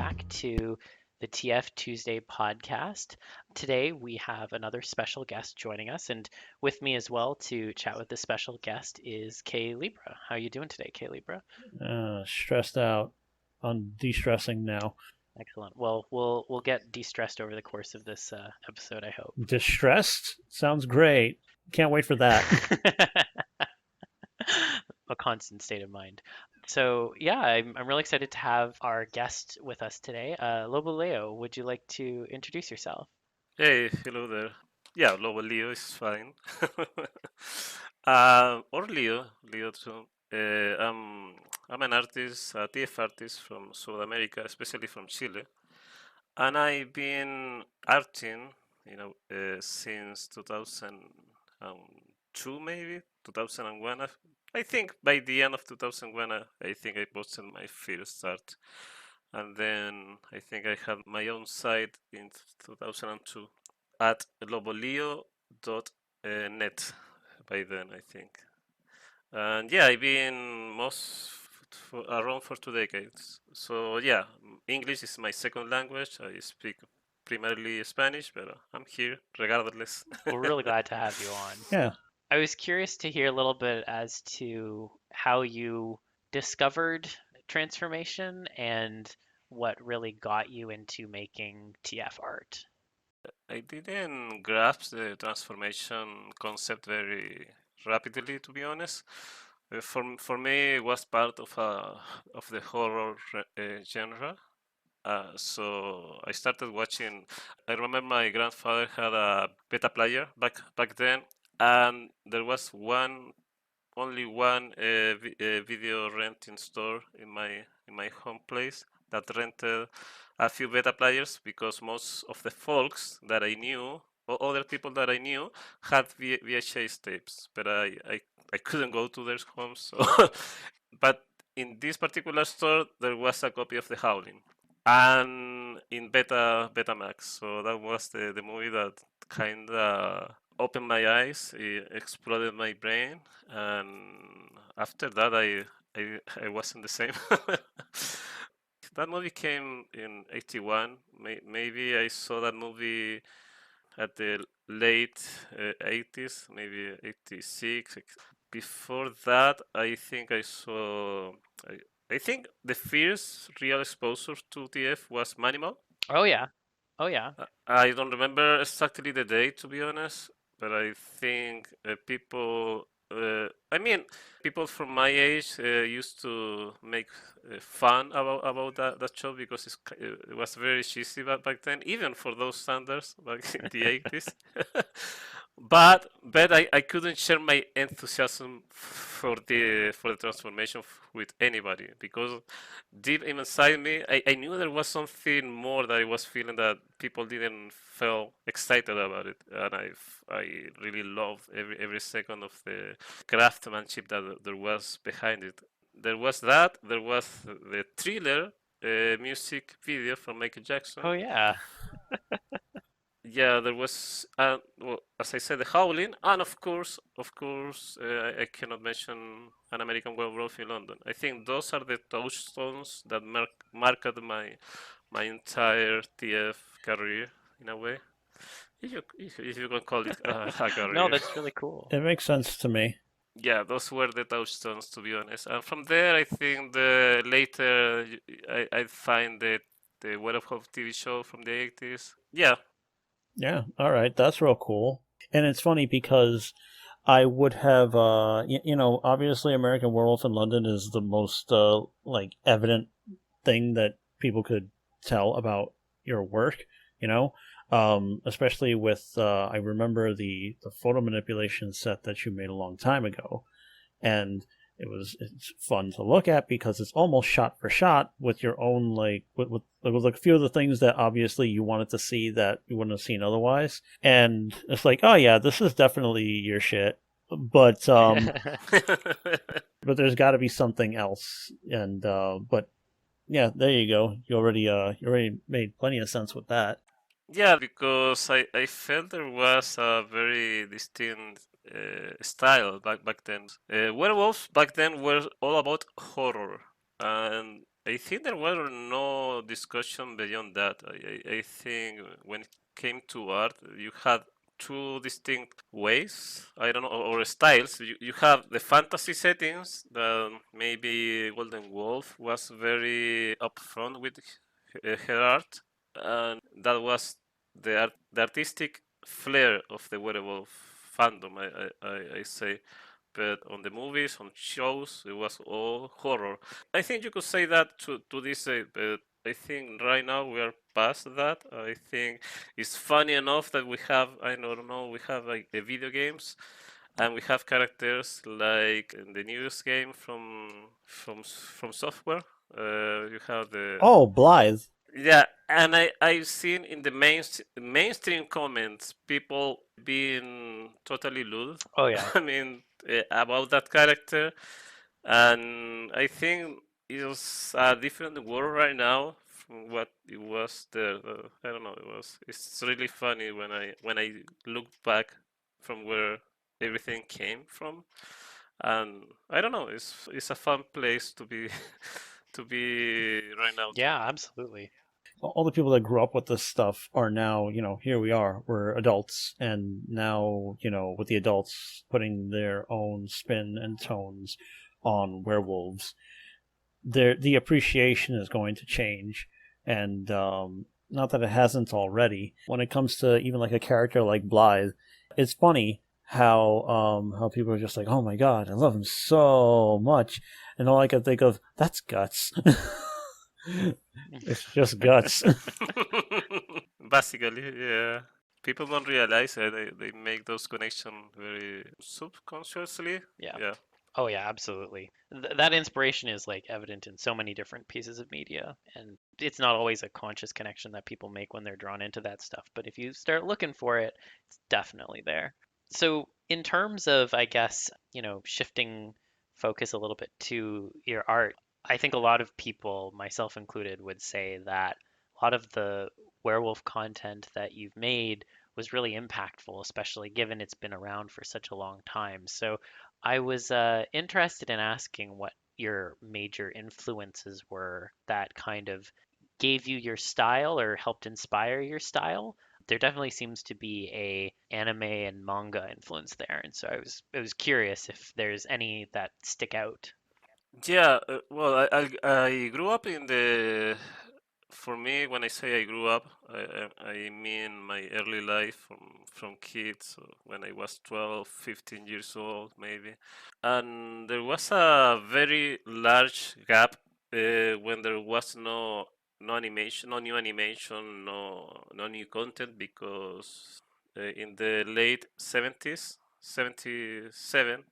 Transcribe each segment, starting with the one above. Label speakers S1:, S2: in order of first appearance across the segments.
S1: back to the TFTuesday Podcast. Today we have another special guest joining us, and with me as well to chat with this special guest is K-Libra. How are you doing today, K-Libra?
S2: Stressed out. I'm de-stressing now.
S1: Excellent. Well, we'll get de-stressed over the course of this episode, I hope.
S2: Distressed? Sounds great. Can't wait for that.
S1: A constant state of mind. So yeah, I'm really excited to have our guest with us today. LoboLEO, would you like to introduce yourself?
S3: Hey, hello there. Yeah, LoboLEO is fine. Or Leo too. I'm an artist, a TF artist from South America, especially from Chile, and I've been arting, since 2002, maybe 2001. I think by the end of 2001, I think I posted my first art, and then I think I had my own site in 2002 at loboleo.net by then, I think. And yeah, I've been around for 2 decades. So yeah, English is my second language. I speak primarily Spanish, but I'm here regardless.
S1: We're really glad to have you on.
S2: Yeah.
S1: I was curious to hear a little bit as to how you discovered transformation and what really got you into making TF art.
S3: I didn't grasp the transformation concept very rapidly, to be honest. For me, it was part of the horror genre. So I started watching. I remember my grandfather had a beta player back then, and there was only one video renting store in my home place that rented a few beta players because most of the folks that I knew or other people that I knew had VHS tapes, but I couldn't go to their homes. So but in this particular store, there was a copy of The Howling, and in Betamax. So that was the movie that kind of opened my eyes, it exploded my brain, and after that, I wasn't the same. That movie came in '81. Maybe I saw that movie at the late '80s, maybe '86. Before that, I think I saw. I think the first real exposure to TF was Manimal.
S1: Oh yeah. Oh yeah.
S3: I don't remember exactly the date, to be honest, but I think I mean, people from my age used to make fun about that show because it was very cheesy back then, even for those standards back in the 80s. But I couldn't share my enthusiasm for the transformation with anybody because deep inside me, I knew there was something more that I was feeling that people didn't feel excited about it, and I really loved every second of the craftsmanship that there was behind it. There was that. There was the Thriller music video from Michael Jackson.
S1: Oh yeah.
S3: Yeah, there was, well, as I said, The Howling, and of course, I cannot mention An American Werewolf in London. I think those are the touchstones that marked my entire TF career in a way, if you can call it a career.
S1: No, that's really cool.
S2: It makes sense to me.
S3: Yeah, those were the touchstones, to be honest. And from there, I think the later I find the Werewolf TV show from the 80s. Yeah.
S2: Yeah, all right. That's real cool. And it's funny because I would have, obviously American Werewolf in London is the most, evident thing that people could tell about your work, especially with, I remember the photo manipulation set that you made a long time ago. And it's fun to look at because it's almost shot for shot with your own, with a few of the things that obviously you wanted to see that you wouldn't have seen otherwise. And it's like, oh yeah, this is definitely your shit. But but there's got to be something else. And but yeah, there you go. You already made plenty of sense with that.
S3: Yeah, because I felt there was a very distinct style back then. Werewolves back then were all about horror, and I think there were no discussion beyond that. I think when it came to art, you had two distinct ways, I don't know, or styles. You have the fantasy settings that maybe Golden Wolf was very upfront with her art, and that was the artistic flair of the werewolf fandom, I say. But on the movies, on shows, it was all horror. I think you could say that to this day, but I think right now we are past that. I think it's funny enough that we have, I don't know, we have like the video games, and we have characters like in the newest game from software. You have the
S2: Oh, Blythe.
S3: yeah, and I've seen in the mainstream comments people being totally lewd.
S1: Oh yeah.
S3: I mean, about that character, and I think it's a different world right now from what it was there. I don't know. It's really funny when I look back from where everything came from, and I don't know. It's a fun place to be to be right now.
S1: Yeah, absolutely.
S2: All the people that grew up with this stuff are now, here we are. We're adults, and now, with the adults putting their own spin and tones on werewolves, the appreciation is going to change. And not that it hasn't already. When it comes to even like a character like Blythe, it's funny how people are just like, oh my god, I love him so much, and all I can think of, that's Guts. It's just Guts.
S3: Basically, yeah. People don't realize it. They make those connections very subconsciously.
S1: Yeah.
S3: Yeah.
S1: Oh yeah, absolutely. That inspiration is like evident in so many different pieces of media, and it's not always a conscious connection that people make when they're drawn into that stuff, but if you start looking for it, it's definitely there. So, in terms of, I guess, shifting focus a little bit to your art, I think a lot of people, myself included, would say that a lot of the werewolf content that you've made was really impactful, especially given it's been around for such a long time. So, I was interested in asking what your major influences were that kind of gave you your style or helped inspire your style. There definitely seems to be a anime and manga influence there, and so I was curious if there's any that stick out.
S3: Yeah. Well, I grew up in the. For me, when I say I grew up, I mean my early life from kids, so when I was 12, 15 years old, maybe. And there was a very large gap when there was no animation, no new animation, no new content because in the late 70s, 77,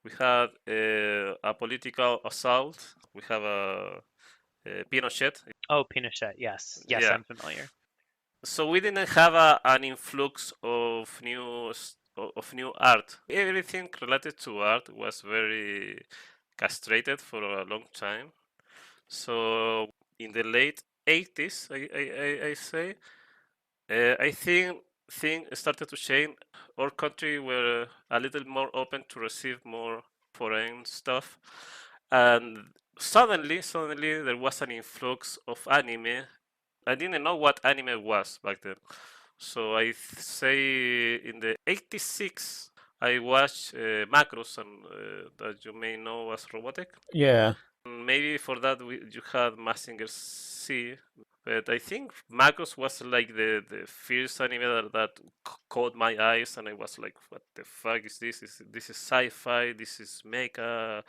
S3: we had a political assault. We have a Pinochet.
S1: Oh, Pinochet, yes, yes,
S3: Yeah.
S1: I'm familiar.
S3: So we didn't have an influx of of new art. Everything related to art was very castrated for a long time. So in the late 80s, I say, I think things started to change. Our country were a little more open to receive more foreign stuff, and suddenly there was an influx of anime. I didn't know what anime was back then. So say in the 86, I watched Macros, and that you may know as Robotech.
S2: Yeah.
S3: Maybe for that you had Mazinger Z, but I think Macros was like the first anime that caught my eyes, and I was like, "What the fuck is this? This is sci-fi? This is mecha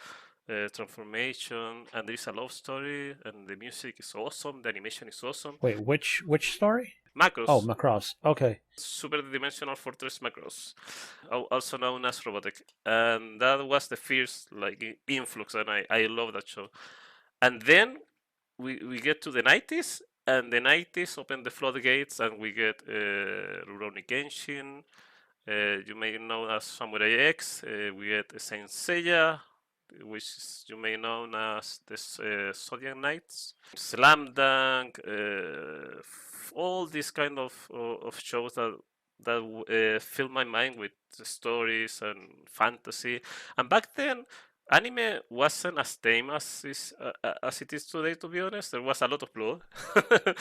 S3: transformation, and there is a love story, and the music is awesome. The animation is awesome."
S2: Wait, which story?
S3: Macros,
S2: Oh, Macross. Okay.
S3: Super Dimensional Fortress Macros, also known as Robotech, and that was the first like influx, and I love that show. And then we get to the 90s, and the 90s open the floodgates, and we get Rurouni Kenshin. You may know as Samurai X. We get Saint Seiya, which you may know as the Zodiac Knights, Slam Dunk, all these kind of shows that fill my mind with stories and fantasy. And back then, Anime wasn't as tame as it is today. To be honest, there was a lot of blood.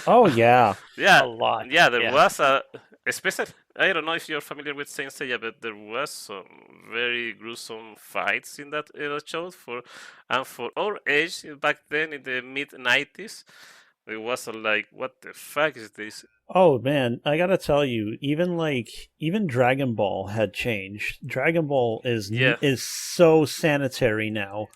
S2: Oh yeah.
S3: Yeah,
S1: A lot.
S3: yeah, there
S1: Yeah.
S3: was a especially. I don't know if you're familiar with Saint Seiya, but there was some very gruesome fights in that show for our age back then in the mid 90s. It was like, what the fuck is this?
S2: Oh man, I gotta tell you, even Dragon Ball had changed. Dragon Ball
S3: Yeah,
S2: is so sanitary now.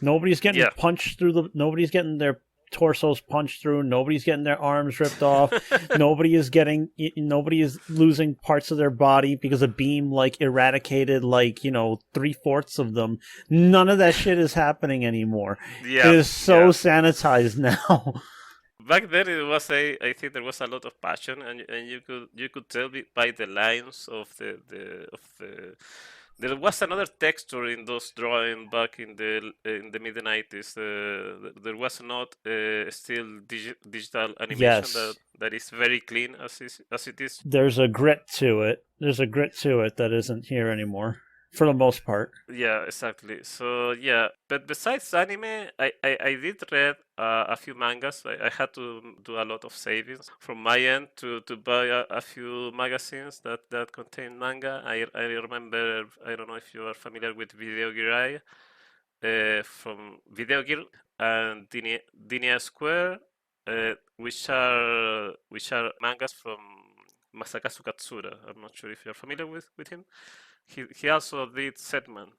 S2: Nobody's getting
S3: yeah.
S2: punched through the. Nobody's getting their torsos punched through. Nobody's getting their arms ripped off. Nobody is getting. Nobody is losing parts of their body because a beam like eradicated 3/4 of them. None of that shit is happening anymore. It
S3: Yeah,
S2: is so
S3: yeah.
S2: sanitized now.
S3: Back then it was I think there was a lot of passion, and you could tell by the lines of the there was another texture in those drawing back in the mid 90s. There was not still digital animation that
S2: Yes.
S3: that is very clean as it is.
S2: There's a grit to it. There's a grit to it that isn't here anymore, for the most part.
S3: Yeah, exactly. So yeah, but besides anime, I did read a few mangas. I had to do a lot of savings from my end to buy a few magazines that contain manga. I remember, I don't know if you are familiar with Video Gear from Video Gear and Dinia Square, which are mangas from Masakazu Katsura. I'm not sure if you're familiar with him. He also did Setman.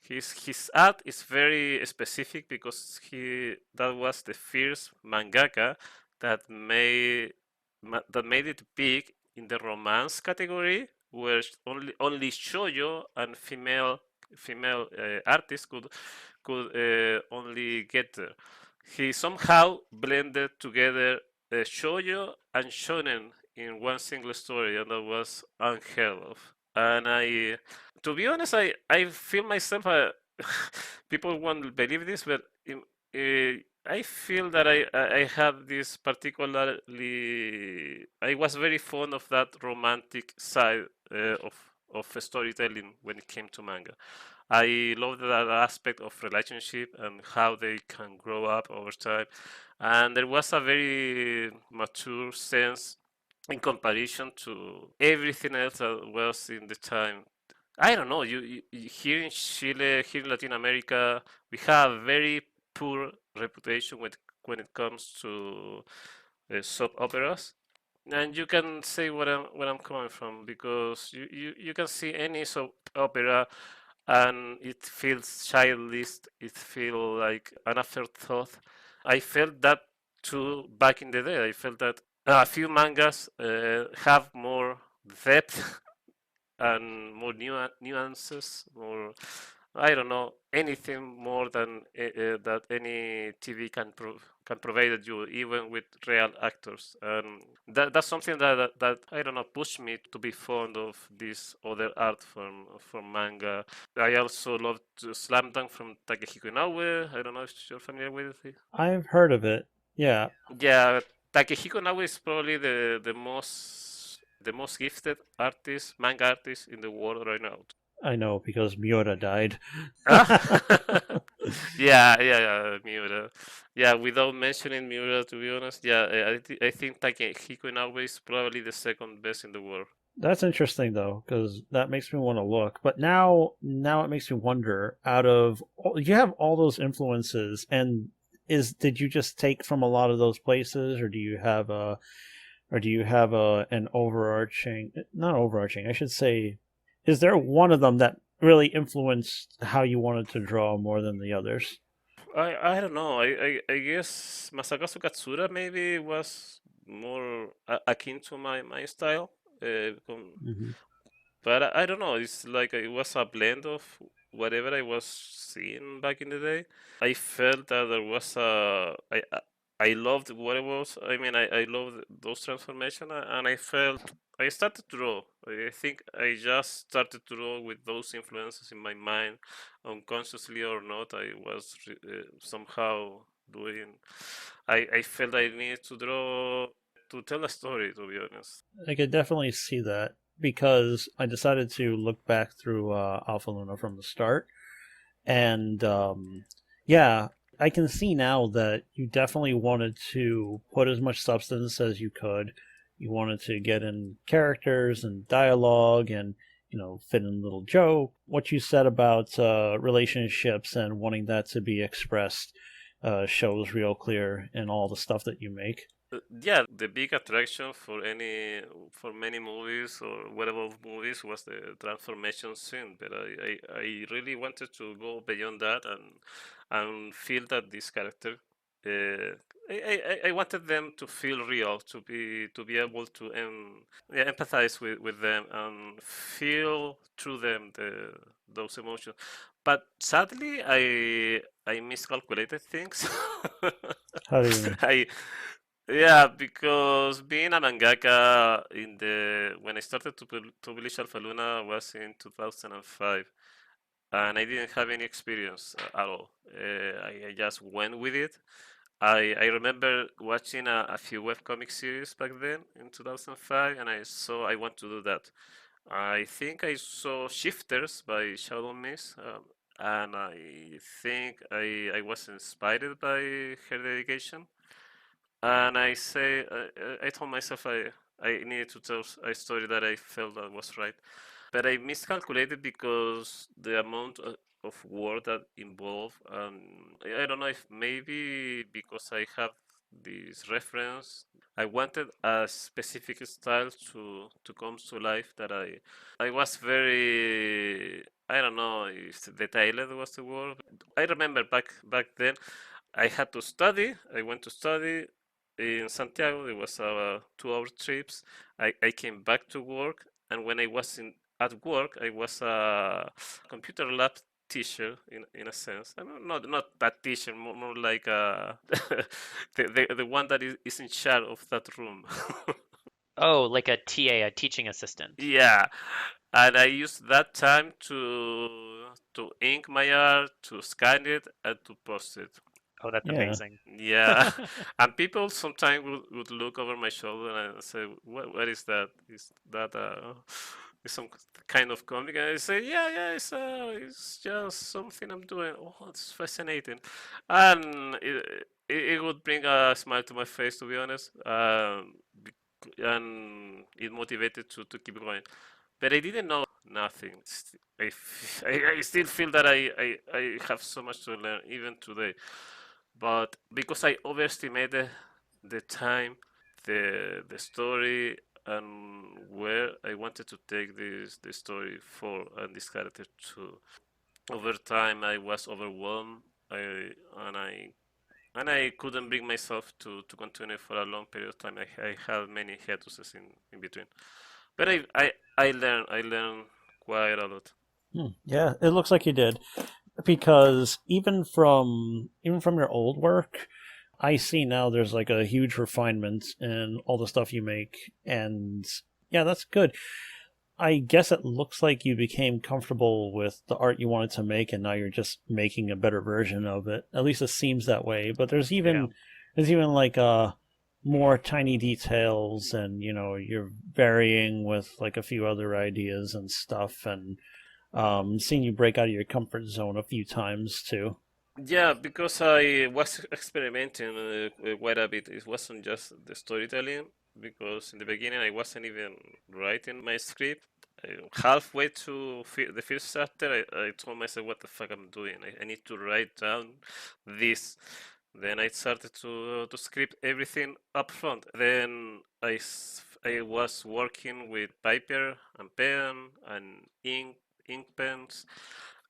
S3: His art is very specific because he that was the first mangaka that made it big in the romance category, where only shoujo and female artists could only get there. He somehow blended together shoujo and shonen in one single story, and that was unheard of. And to be honest, I feel myself. People won't believe this, but I feel that I have this particularly. I was very fond of that romantic side of storytelling when it came to manga. I love that aspect of relationship and how they can grow up over time. And there was a very mature sense in comparison to everything else that was in the time. I don't know. Here in Chile, here in Latin America, we have very poor reputation when it comes to soap operas. And you can say where I'm coming from, because you can see any soap opera and it feels childish. It feels like an afterthought. I felt that too back in the day. I felt that a few mangas have more depth and more nuances, more, I don't know, anything more than that any TV can provide you, even with real actors. And that's something that I don't know, pushed me to be fond of this other art from manga. I also love Slam Dunk from Takehiko Inoue. I don't know if you're familiar with it.
S2: I've heard of it. Yeah,
S3: Yeah, Takehiko Inoue is probably the most gifted artist, manga artist in the world right now.
S2: I know because Miura died.
S3: Ah? Yeah, Miura. Yeah, without mentioning Miura, to be honest, yeah, I think Takehiko Inoue is probably the second best in the world.
S2: That's interesting though, because that makes me want to look. But now it makes me wonder. You have all those influences, and did you just take from a lot of those places, or do you have an overarching, not overarching, I should say, is there one of them that really influenced how you wanted to draw more than the others?
S3: I don't know. I guess Masakazu Katsura maybe was more akin to my style.
S2: Hmm.
S3: But I don't know. It's like it was a blend of whatever I was seeing back in the day. I felt that there was I loved Werewolves. I mean, I loved those transformations, and I felt I started to draw. I think I just started to draw with those influences in my mind, unconsciously or not. I was somehow doing. I felt I needed to draw to tell a story. To be honest.
S2: I could definitely see that because I decided to look back through Alpha Luna from the start, And yeah, I can see now that you definitely wanted to put as much substance as you could. You wanted to get in characters and dialogue and, fit in a little joke. What you said about relationships and wanting that to be expressed shows real clear in all the stuff that you make.
S3: Yeah, the big attraction for many movies or werewolf movies was the transformation scene. But I really wanted to go beyond that and feel that this character. Uh, I wanted them to feel real, to be able to yeah, empathize with them and feel through them those emotions. But sadly, I miscalculated things.
S2: How do you mean?
S3: I Yeah, because being a mangaka when I started to publish Alpha Luna was in 2005, and I didn't have any experience at all. I just went with it. I remember watching a few webcomic series back then in 2005, and I saw I want to do that. I think I saw Shifters by Shadow Mist, and I think I was inspired by her dedication. And I told myself I needed to tell a story that I felt that was right. But I miscalculated because the amount of work that involved, I don't know if maybe because I have this reference, I wanted a specific style to come to life that I was very, I don't know if detailed was the word. I remember back then I had to study. I went to study in Santiago. It was 2 hour trips. I came back to work, and when I was at work, I was a computer lab teacher in a sense. I mean, not that teacher, more like the one that is in charge of that room.
S1: Oh, like a TA, a teaching assistant.
S3: Yeah, and I used that time to ink my art, to scan it, and to post it.
S1: Oh, that's
S2: Yeah.
S1: amazing.
S3: Yeah, and people sometimes would look over my shoulder and say, what is that? Is that is some kind of comic?" And I say, yeah, it's just something I'm doing. Oh, it's fascinating, and it would bring a smile to my face, to be honest, and it motivated to keep going. But I didn't know nothing. I still feel that I have so much to learn even today. But because I overestimated the time, the story, and where I wanted to take the story for and this character to, over time I was overwhelmed. I and I and I couldn't bring myself to continue for a long period of time. I had many hiatuses in between, but I learned quite a lot.
S2: Yeah, it looks like you did. Because even from your old work, I see now there's like a huge refinement in all the stuff you make, and yeah, that's good. I guess it looks like you became comfortable with the art you wanted to make, and now you're just making a better version of it. At least it seems that way. But there's
S1: Yeah.
S2: even like more tiny details, and you're varying with like a few other ideas and stuff, and seeing you break out of your comfort zone a few times too.
S3: Yeah, because I was experimenting quite a bit. It wasn't just the storytelling, because in the beginning I wasn't even writing my script. Halfway to the first chapter, I told myself, "What the fuck I'm doing? I need to write down this." Then I started to script everything up front. Then I was working with paper and pen and ink pens,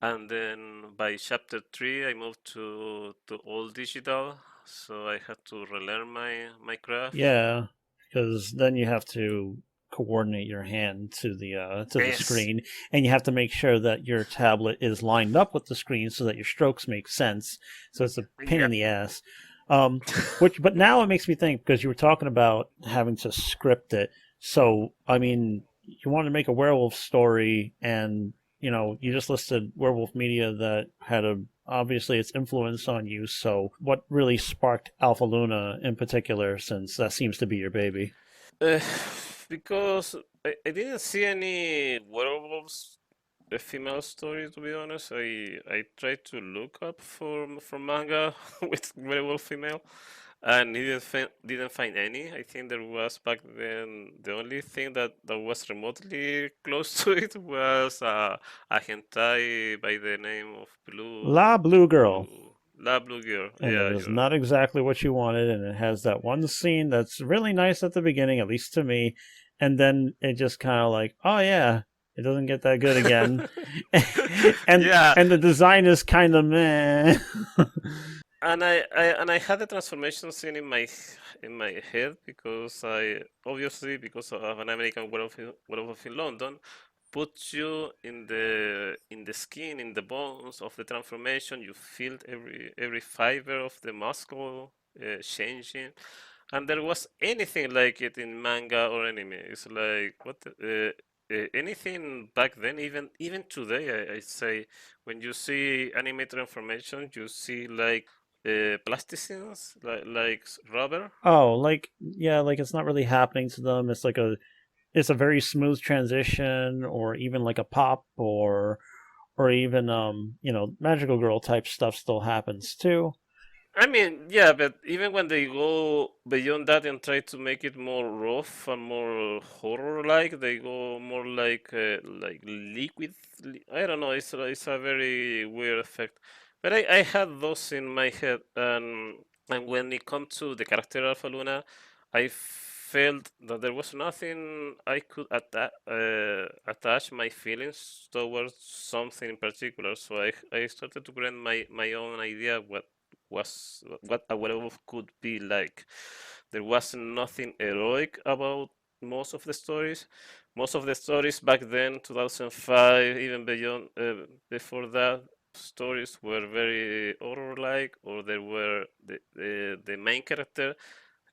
S3: and then by chapter 3 I moved to all digital, so I had to relearn my craft.
S2: Yeah, because then you have to coordinate your hand to the
S3: Yes.
S2: screen, and you have to make sure that your tablet is lined up with the screen so that your strokes make sense. So it's a pain
S3: Yeah.
S2: in the ass. But now it makes me think, because you were talking about having to script it. So I mean, you want to make a werewolf story, and you just listed Werewolf Media that had obviously its influence on you. So what really sparked Alpha Luna in particular, since that seems to be your baby?
S3: uh, because I didn't see any werewolves a female story. To be honest, I tried to look up for manga with werewolf female, and didn't find any. I think there was back then the only thing that was remotely close to it was a hentai by the name of
S2: La Blue Girl.
S3: Blue Girl.
S2: And it
S3: Yeah,
S2: is
S3: you're
S2: not exactly what you wanted, and it has that one scene that's really nice at the beginning, at least to me, and then it just kind of like, oh yeah, it doesn't get that good again, and
S3: yeah.
S2: and the design is kind of meh.
S3: And I had the transformation scene in my head because I obviously because of an American werewolf in London put you in the skin, in the bones of the transformation. You feel every fiber of the muscle changing, and there was anything like it in manga or anime. It's like anything back then, even today. I say when you see anime transformation, you see like plasticines, like rubber.
S2: Oh, like yeah, like it's not really happening to them. It's a very smooth transition, or even like a pop, or even magical girl type stuff still happens too.
S3: I mean, yeah, but even when they go beyond that and try to make it more rough and more horror-like, they go more like liquid. I don't know. It's a very weird effect. But I had those in my head, and when it comes to the character Alpha Luna, I felt that there was nothing I could attach my feelings towards something in particular. So I started to create my own idea what a werewolf could be like. There was nothing heroic about most of the stories. Most of the stories back then, 2005, even beyond, before that, stories were very horror-like, or there were the main character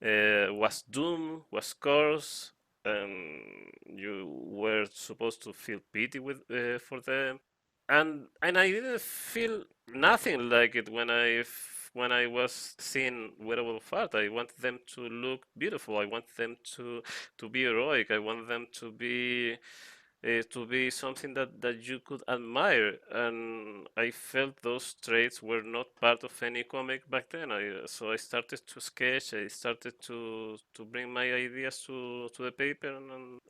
S3: was doomed, was cursed, and you were supposed to feel pity for them. And I didn't feel nothing like it when I was seeing werewolf art. I want them to look beautiful. I want them to be heroic. I want them to be something that you could admire. And I felt those traits were not part of any comic back then. So I started to sketch. I started to bring my ideas to the paper,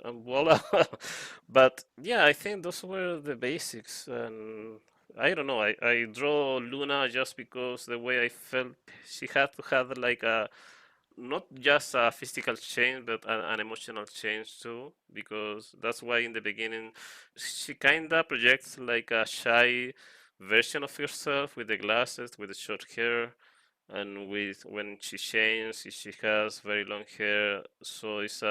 S3: and voila. But yeah, I think those were the basics. And I don't know. I draw Luna just because the way I felt she had to have like a not just a physical change, but an emotional change too, because that's why in the beginning she kinda projects like a shy version of herself with the glasses, with the short hair, and with when she changes, she has very long hair. So it's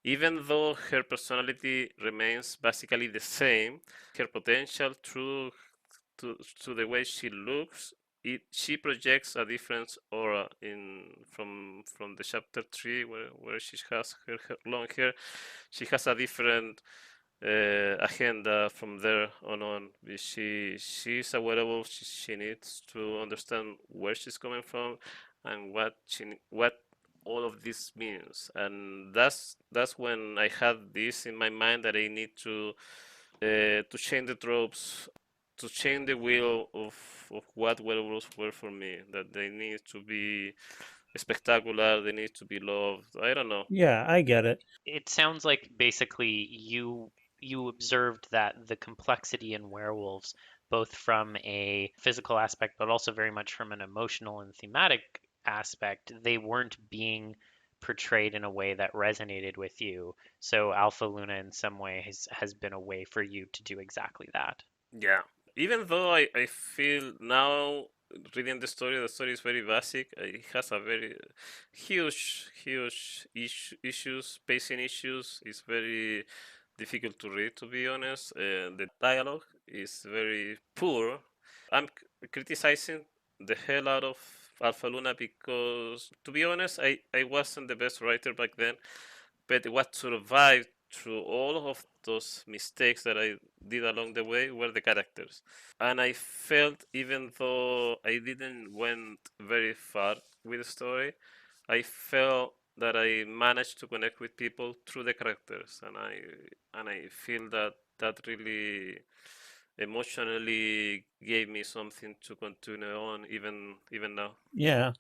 S3: even though her personality remains basically the same, her potential through to the way she looks, she projects a different aura in from the chapter 3 where she has her long hair. She has a different agenda from there on. She's a werewolf. She needs to understand where she's coming from and what all of this means. And that's when I had this in my mind that I need to change the tropes, to change the wheel of what werewolves were for me. That they need to be spectacular, they need to be loved. I don't know.
S2: Yeah, I get it.
S1: It sounds like basically you observed that the complexity in werewolves, both from a physical aspect, but also very much from an emotional and thematic aspect, they weren't being portrayed in a way that resonated with you. So Alpha Luna in some way has been a way for you to do exactly that.
S3: Yeah. Even though I feel now reading the story is very basic. It has a very huge issues, pacing issues. It's very difficult to read, to be honest. The dialogue is very poor. I'm criticizing the hell out of Alpha Luna because, to be honest, I wasn't the best writer back then. But what survived through all of those mistakes that I did along the way were the characters. And I felt even though I didn't went very far with the story, I felt that I managed to connect with people through the characters, and I feel that that really emotionally gave me something to continue on even now.
S2: Yeah,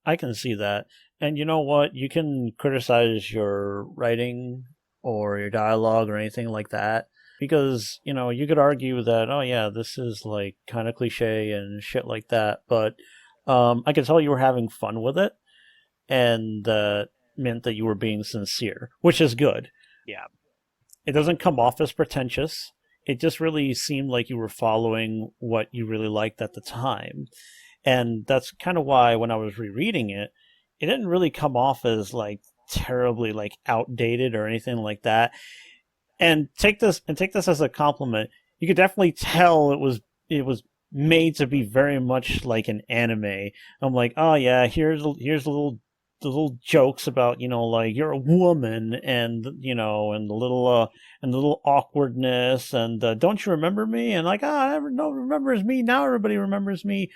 S2: I can see that. And you know what? You can criticize your writing or your dialogue or anything like that because, you could argue that, oh yeah, this is like kind of cliche and shit like that, but I could tell you were having fun with it, and that meant that you were being sincere, which is good.
S1: Yeah.
S2: It doesn't come off as pretentious. It just really seemed like you were following what you really liked at the time. And that's kind of why when I was rereading it, it didn't really come off as like terribly like outdated or anything like that. And take this as a compliment. You could definitely tell it was made to be very much like an anime. I'm like, oh yeah, here's the little jokes about, like you're a woman, and and the little awkwardness, and don't you remember me, and like, no one remembers me now, everybody remembers me,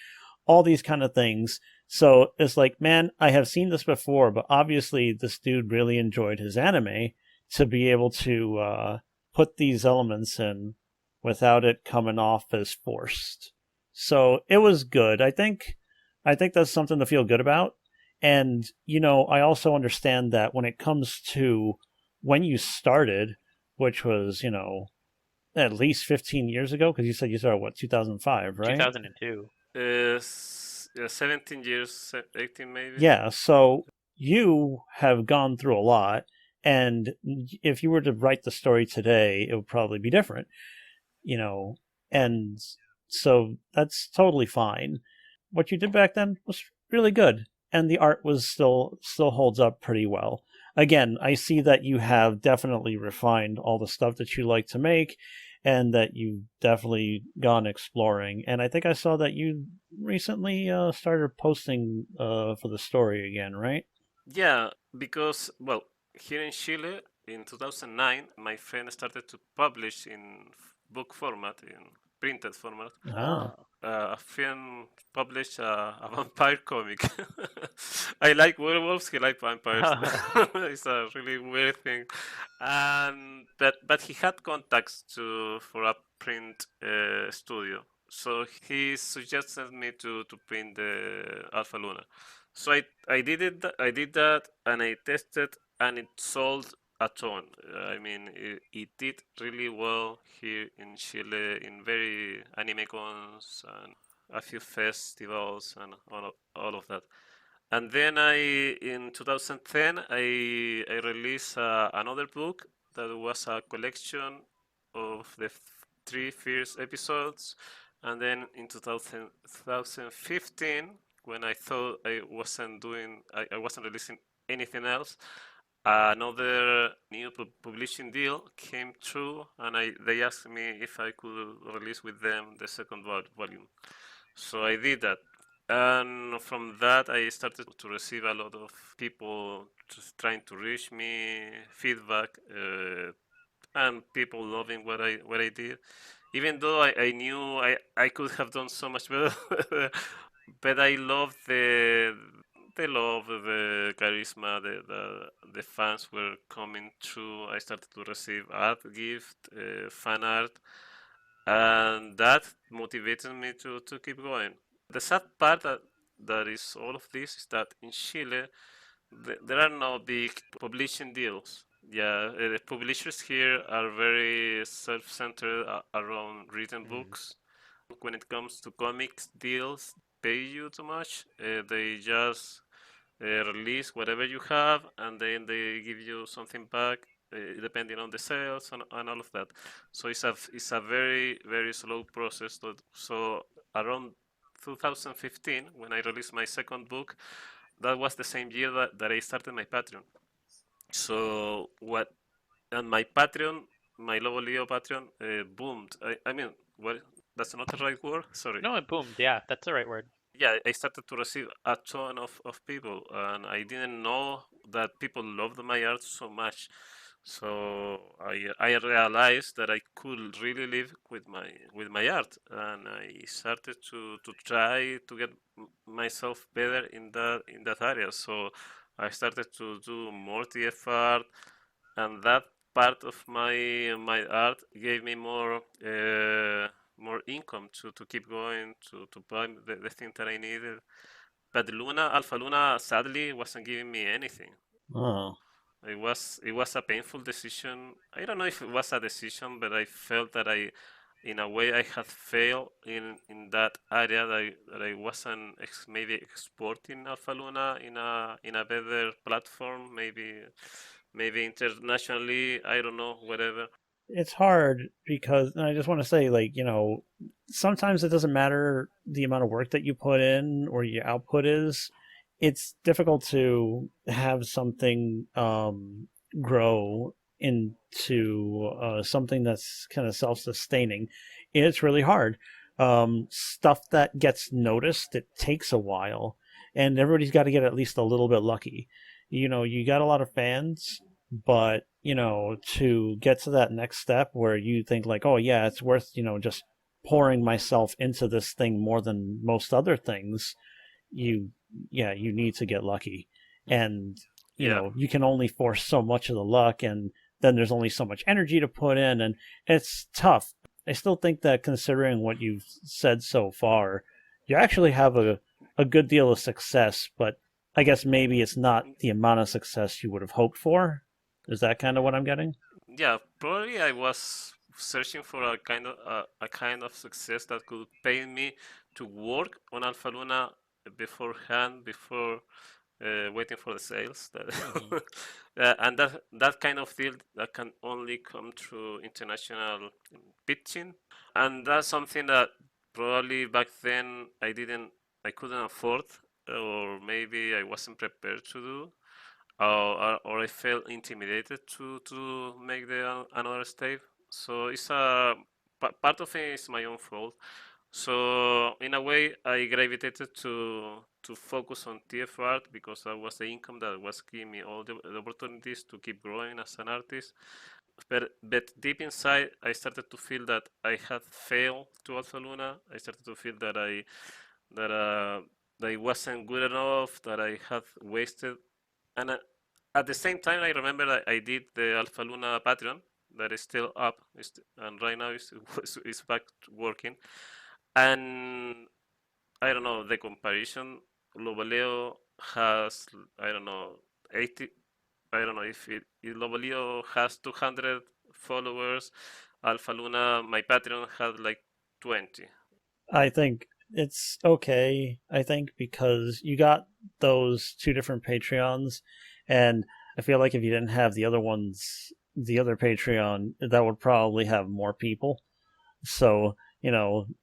S2: all these kind of things. So it's like, man, I have seen this before, but obviously this dude really enjoyed his anime to be able to put these elements in without it coming off as forced. So it was good. I think that's something to feel good about. And I also understand that when it comes to when you started, which was at least 15 years ago, because you said you started what, 2005, right?
S1: 2002.
S3: Yeah, 17 years, 18 maybe.
S2: Yeah, so you have gone through a lot, and if you were to write the story today, it would probably be different, and so that's totally fine. What you did back then was really good, and the art was still holds up pretty well. Again, I see that you have definitely refined all the stuff that you like to make, and that you've definitely gone exploring. And I think I saw that you recently started posting for the story again, right?
S3: Yeah, because, well, here in Chile in 2009, my friend started to publish in book format, in printed format.
S2: Ah.
S3: A friend published a vampire comic. I like werewolves, he likes vampires. It's a really weird thing. And but he had contacts to for a print studio. So he suggested me to print the Alpha Luna. So I did that, and I tested, and it sold a ton. I mean, it did really well here in Chile in very anime cons and a few festivals and all of that. And then in 2010, I released another book that was a collection of the three first episodes. And then in 2015, when I thought I wasn't releasing anything else, another new publishing deal came through, and they asked me if I could release with them the second volume. So I did that. And from that, I started to receive a lot of people just trying to reach me, feedback, and people loving what I did. Even though I knew I could have done so much better, but I love the love, the charisma, the fans were coming through. I started to receive art gift, fan art, and that motivated me to keep going. The sad part that is all of this is that in Chile there are no big publishing deals. Yeah, the publishers here are very self-centered around written
S1: Mm.
S3: books. When it comes to comics deals, pay you too much. They just release whatever you have, and then they give you something back, depending on the sales and all of that. So it's a very slow process. So around 2015, when I released my second book, that was the same year that I started my Patreon. So what and my Patreon, my LoboLEO Patreon, boomed. I mean, what? That's not the right word. Sorry.
S1: No, it boomed. Yeah, that's the right word.
S3: Yeah, I started to receive a ton of people, and I didn't know that people loved my art so much. So I realized that I could really live with my art, and I started to try to get myself better in that area. So I started to do more TF art, and that part of my art gave me more income to keep going to buy the thing that I needed. But Alpha Luna, sadly wasn't giving me anything.
S2: Oh,
S3: It was a painful decision. I don't know if it was a decision, but I felt that in a way, I had failed in that area that I wasn't maybe exporting Alpha Luna in a better platform, maybe internationally. I don't know, whatever.
S2: it's hard because and I just want to say, like, sometimes it doesn't matter the amount of work that you put in or your output is. It's difficult to have something grow into something that's kind of self-sustaining. It's really hard. Stuff that gets noticed, it takes a while, and everybody's got to get at least a little bit lucky. You got a lot of fans, but to get to that next step where you think like, oh yeah, it's worth just pouring myself into this thing more than most other things, you yeah, you need to get lucky. And
S3: Yeah.
S2: you can only force so much of the luck, and then there's only so much energy to put in, and it's tough. I still think that, considering what you've said so far, you actually have a good deal of success, but I guess maybe it's not the amount of success you would have hoped for. Is that kind of what I'm getting?
S3: Yeah, probably I was searching for a kind of success that could pay me to work on Alpha Luna beforehand, before waiting for the sales.
S1: Hmm.
S3: And that kind of deal that can only come through international pitching, and that's something that probably back then I couldn't afford, or maybe I wasn't prepared to do, or I felt intimidated to make another step. So part of it is my own fault. So in a way, I gravitated to focus on TF art because that was the income that was giving me all the opportunities to keep growing as an artist. But deep inside, I started to feel that I had failed to Alpha Luna. I started to feel that that I wasn't good enough, that I had wasted. And at the same time, I remember that I did the Alpha Luna Patreon that is still up, and right now is back working. And I don't know the comparison. LoboLEO has, I don't know, 80. I don't know if LoboLEO has 200 followers. Alpha Luna, my Patreon, had like 20.
S2: I think it's okay. I think because you got those two different Patreons, and I feel like if you didn't have the other ones, the other Patreon, that would probably have more people. So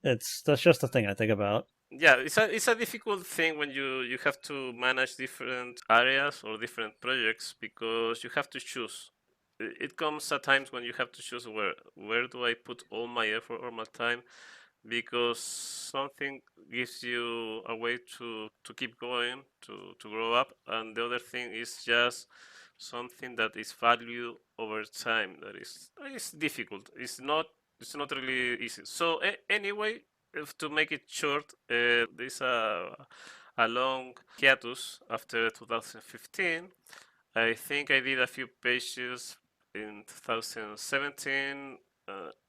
S2: that's just the thing I think about.
S3: Yeah, it's a difficult thing when you have to manage different areas or different projects because you have to choose. It comes at times when you have to choose where do I put all my effort or my time, because something gives you a way to keep going, to grow up, and the other thing is just something that is value over time. That is difficult. It's not really easy. So anyway, if to make it short, there's a long hiatus after 2015. I think I did a few pages in 2017,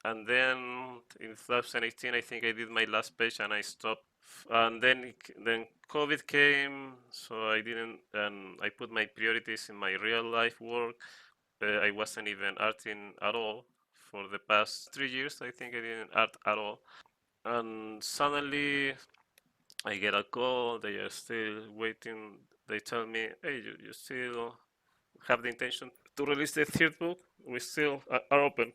S3: and then in 2018, I think I did my last page and I stopped. And then COVID came, so I didn't, and I put my priorities in my real life work. I wasn't even arting at all for the past 3 years. I think I didn't art at all. And suddenly I get a call. They are still waiting. They tell me, "Hey, you still have the intention to release the third book? We still are open."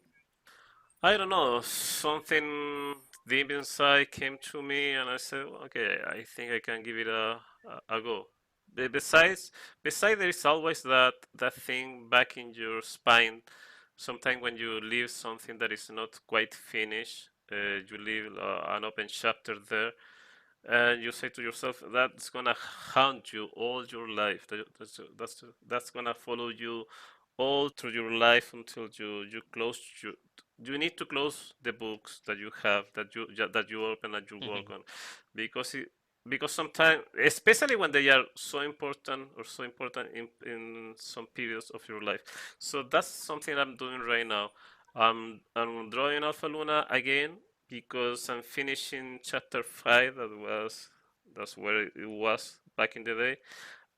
S3: I don't know. Something deep inside came to me, and I said, "Okay, I think I can give it a go." Besides, there is always that thing back in your spine. Sometimes when you leave something that is not quite finished, you leave an open chapter there, and you say to yourself, that's gonna haunt you all your life. That's gonna follow you all through your life until you close you need to close the books that you have, that you open and you
S1: Hmm.
S3: work on, because because sometimes, especially when they are so important in some periods of your life. So that's something I'm doing right now. I'm drawing Alpha Luna again because I'm finishing chapter 5. That's where it was back in the day.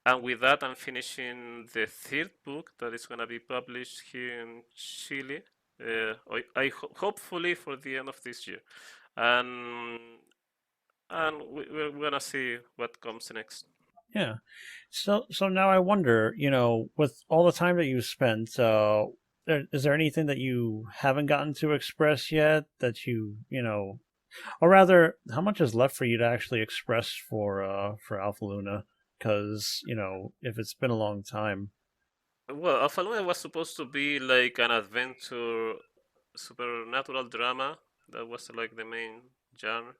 S3: And with that, I'm finishing the third book that is going to be published here in Chile. Hopefully for the end of this year. And we're gonna see what comes next.
S2: Yeah. So now I wonder, with all the time that you've spent, is there anything that you haven't gotten to express yet that or rather, how much is left for you to actually express for Alpha Luna? Because if it's been a long time.
S3: Well, Alpha Luna was supposed to be like an adventure, supernatural drama. That was like the main genre,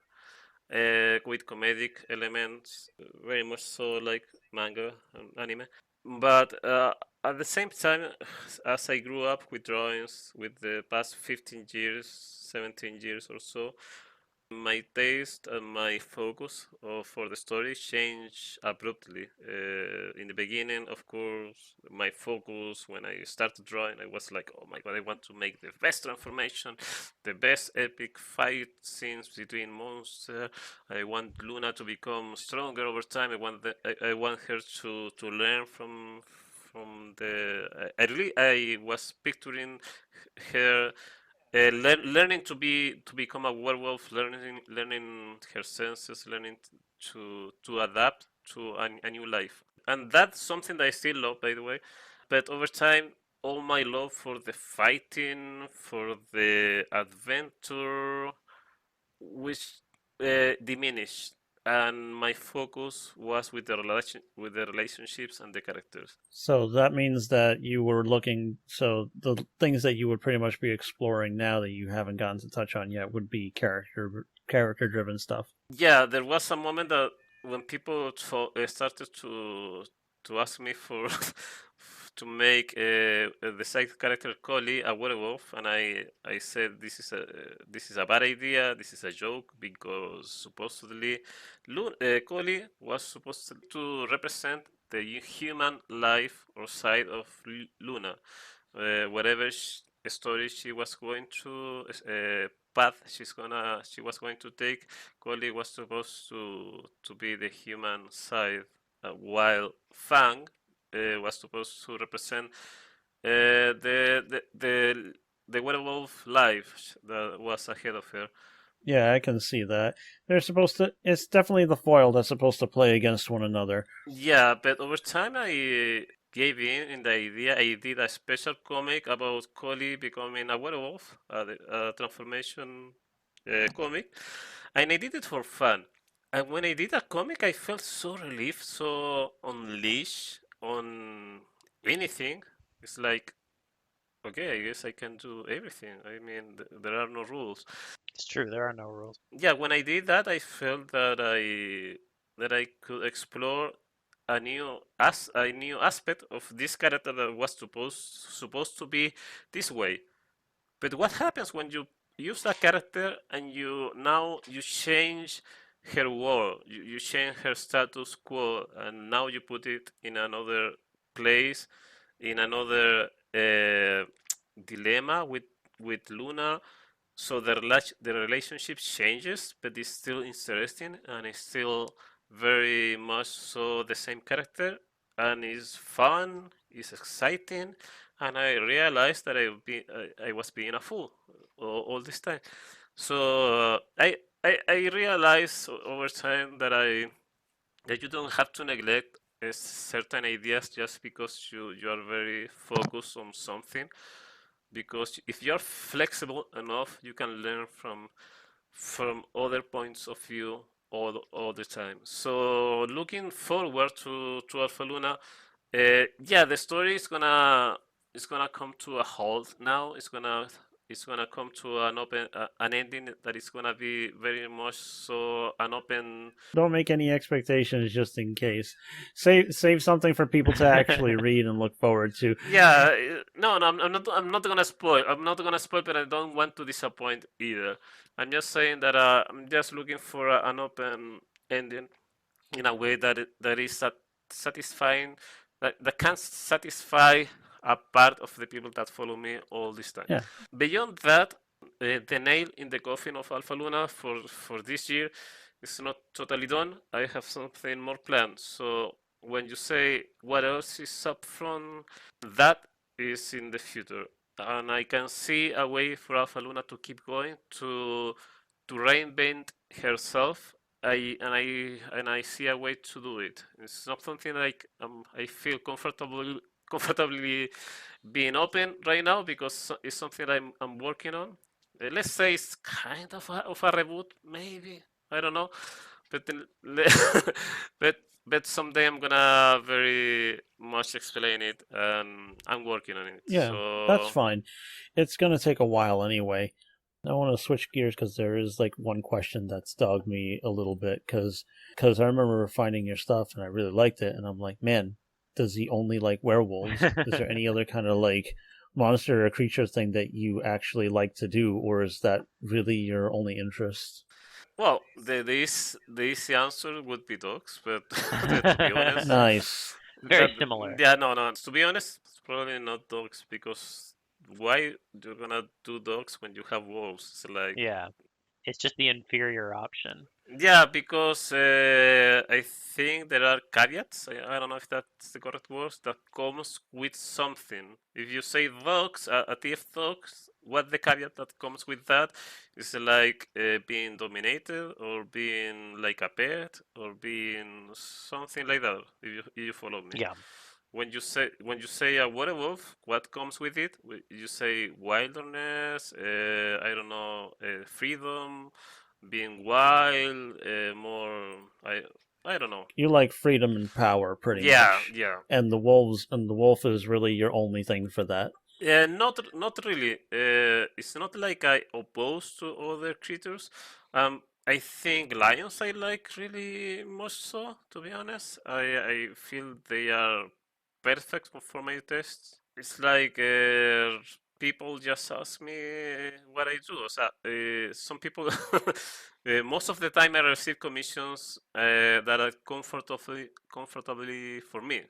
S3: with comedic elements, very much so like manga and anime. But at the same time, as I grew up with drawings with the past 15 years, 17 years or so, my taste and my focus for the story changed abruptly. In the beginning, of course, my focus when I started drawing, I was like, oh my god, I want to make the best transformation, the best epic fight scenes between monsters. I want Luna to become stronger over time. I want her to learn from the. I was picturing her learning to become a werewolf, learning her senses, learning to adapt to a new life, and that's something that I still love, by the way. But over time, all my love for the fighting, for the adventure, which diminished, and my focus was with the relationships and the characters.
S2: So that means that you were looking. So the things that you would pretty much be exploring now that you haven't gotten to touch on yet would be character driven stuff.
S3: Yeah, there was a moment that when people started to ask me for to make the side character Collie a werewolf, and I said this is a bad idea. This is a joke because supposedly Collie was supposed to represent the human life or side of Luna, whatever story she was going to path she was going to take. Collie was supposed to be the human side, while Fang was supposed to represent the werewolf life that was ahead of her.
S2: Yeah, I can see that. They're supposed to. It's definitely the foil that's supposed to play against one another.
S3: Yeah, but over time I gave in the idea. I did a special comic about Collie becoming a werewolf, a transformation comic, and I did it for fun. And when I did a comic, I felt so relieved, so unleashed on anything. It's like, okay, I guess I can do everything. I mean, there are no rules.
S1: It's true, there are no rules.
S3: Yeah, when I did that, I felt that I could explore a new aspect of this character that was supposed to be this way. But what happens when you use a character and you change her world, you change her status quo, and now you put it in another place, in another dilemma with Luna. So the relationship changes, but it's still interesting and it's still very much so the same character, and it's fun, it's exciting, and I realized that I was being a fool all this time. So I realized over time that you don't have to neglect certain ideas just because you are very focused on something, because if you're flexible enough, you can learn from other points of view all the time. So looking forward to Alpha Luna, yeah, the story is gonna come to a halt now. It's gonna come to an ending that is gonna be very much so an open.
S2: Don't make any expectations just in case. Save something for people to actually read and look forward to.
S3: Yeah, no, I'm not gonna spoil. I'm not gonna spoil, but I don't want to disappoint either. I'm just saying that I'm just looking for an open ending. in a way that is satisfying, that can satisfy a part of the people that follow me all this time.
S2: Yeah.
S3: Beyond that, the nail in the coffin of Alpha Luna for this year is not totally done. I have something more planned. So when you say what else is up from, that is in the future, and I can see a way for Alpha Luna to keep going, to reinvent herself. I see a way to do it. It's not something like I feel comfortably being open right now, because it's something I'm working on. Let's say it's kind of a reboot, maybe. I don't know, but but but someday I'm gonna very much explain it, and I'm working on it.
S2: Yeah, that's
S3: So
S2: fine. It's going to take a while anyway. I want to switch gears because there is like one question that's dogged me a little bit because I remember finding your stuff and I really liked it and I'm like, man, does he only like werewolves? Is there any other kind of like monster or creature thing that you actually like to do, or is that really your only interest?
S3: well, the easy answer would be dogs, but to be honest,
S2: Nice.
S1: Very
S3: that
S1: similar.
S3: yeah, no. To be honest, it's probably not dogs, because why you're gonna do dogs when you have wolves? It's like,
S1: Yeah, it's just the inferior option.
S3: yeah, because I think there are caveats. I don't know if that's the correct word. That comes with something. If you say dogs, a TF dogs, what the caveat that comes with that is like being dominated, or being like a pet, or being something like that. If you follow me.
S1: Yeah.
S3: When you say a werewolf, what comes with it? You say wilderness. I don't know, freedom, being wild, more. I don't know.
S2: You like freedom and power pretty
S3: Yeah,
S2: much.
S3: yeah.
S2: And the wolf is really your only thing for that.
S3: Not really. It's not like I oppose to other creatures. I think lions I like really much so. To be honest, I feel they are perfect for my tests. It's like people just ask me what I do. O sea, some people, most of the time I receive commissions that are comfortably for me,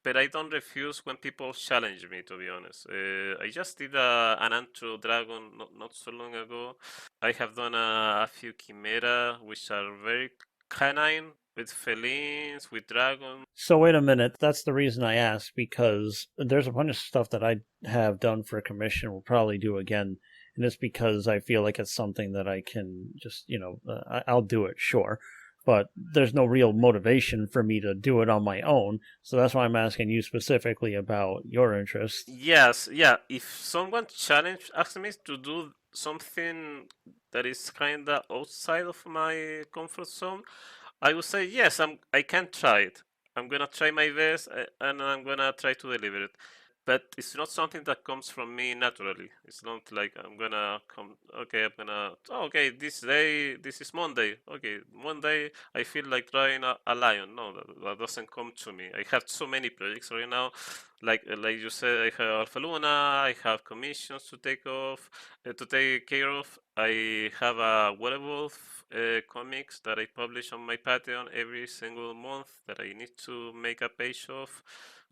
S3: but I don't refuse when people challenge me. To be honest, I just did an Antro Dragon not so long ago. I have done a few Chimera, which are very canine, with felines, with dragons.
S2: So wait a minute, that's the reason I asked, because there's a bunch of stuff that I have done for a commission, will probably do again, and it's because I feel like it's something that I can just, I'll do it, sure, but there's no real motivation for me to do it on my own, so that's why I'm asking you specifically about your interest.
S3: Yes, yeah. If someone asks me to do something that is kinda outside of my comfort zone, I would say yes. I can try it. I'm gonna try my best, and I'm gonna try to deliver it. But it's not something that comes from me naturally. It's not like I'm gonna come. Okay, I'm gonna. Oh, okay, this day, this is Monday. Okay, Monday, I feel like trying a lion. No, that doesn't come to me. I have so many projects right now. Like you said, I have Alpha Luna. I have commissions to take care of. I have a werewolf comics that I publish on my Patreon every single month that I need to make a page of.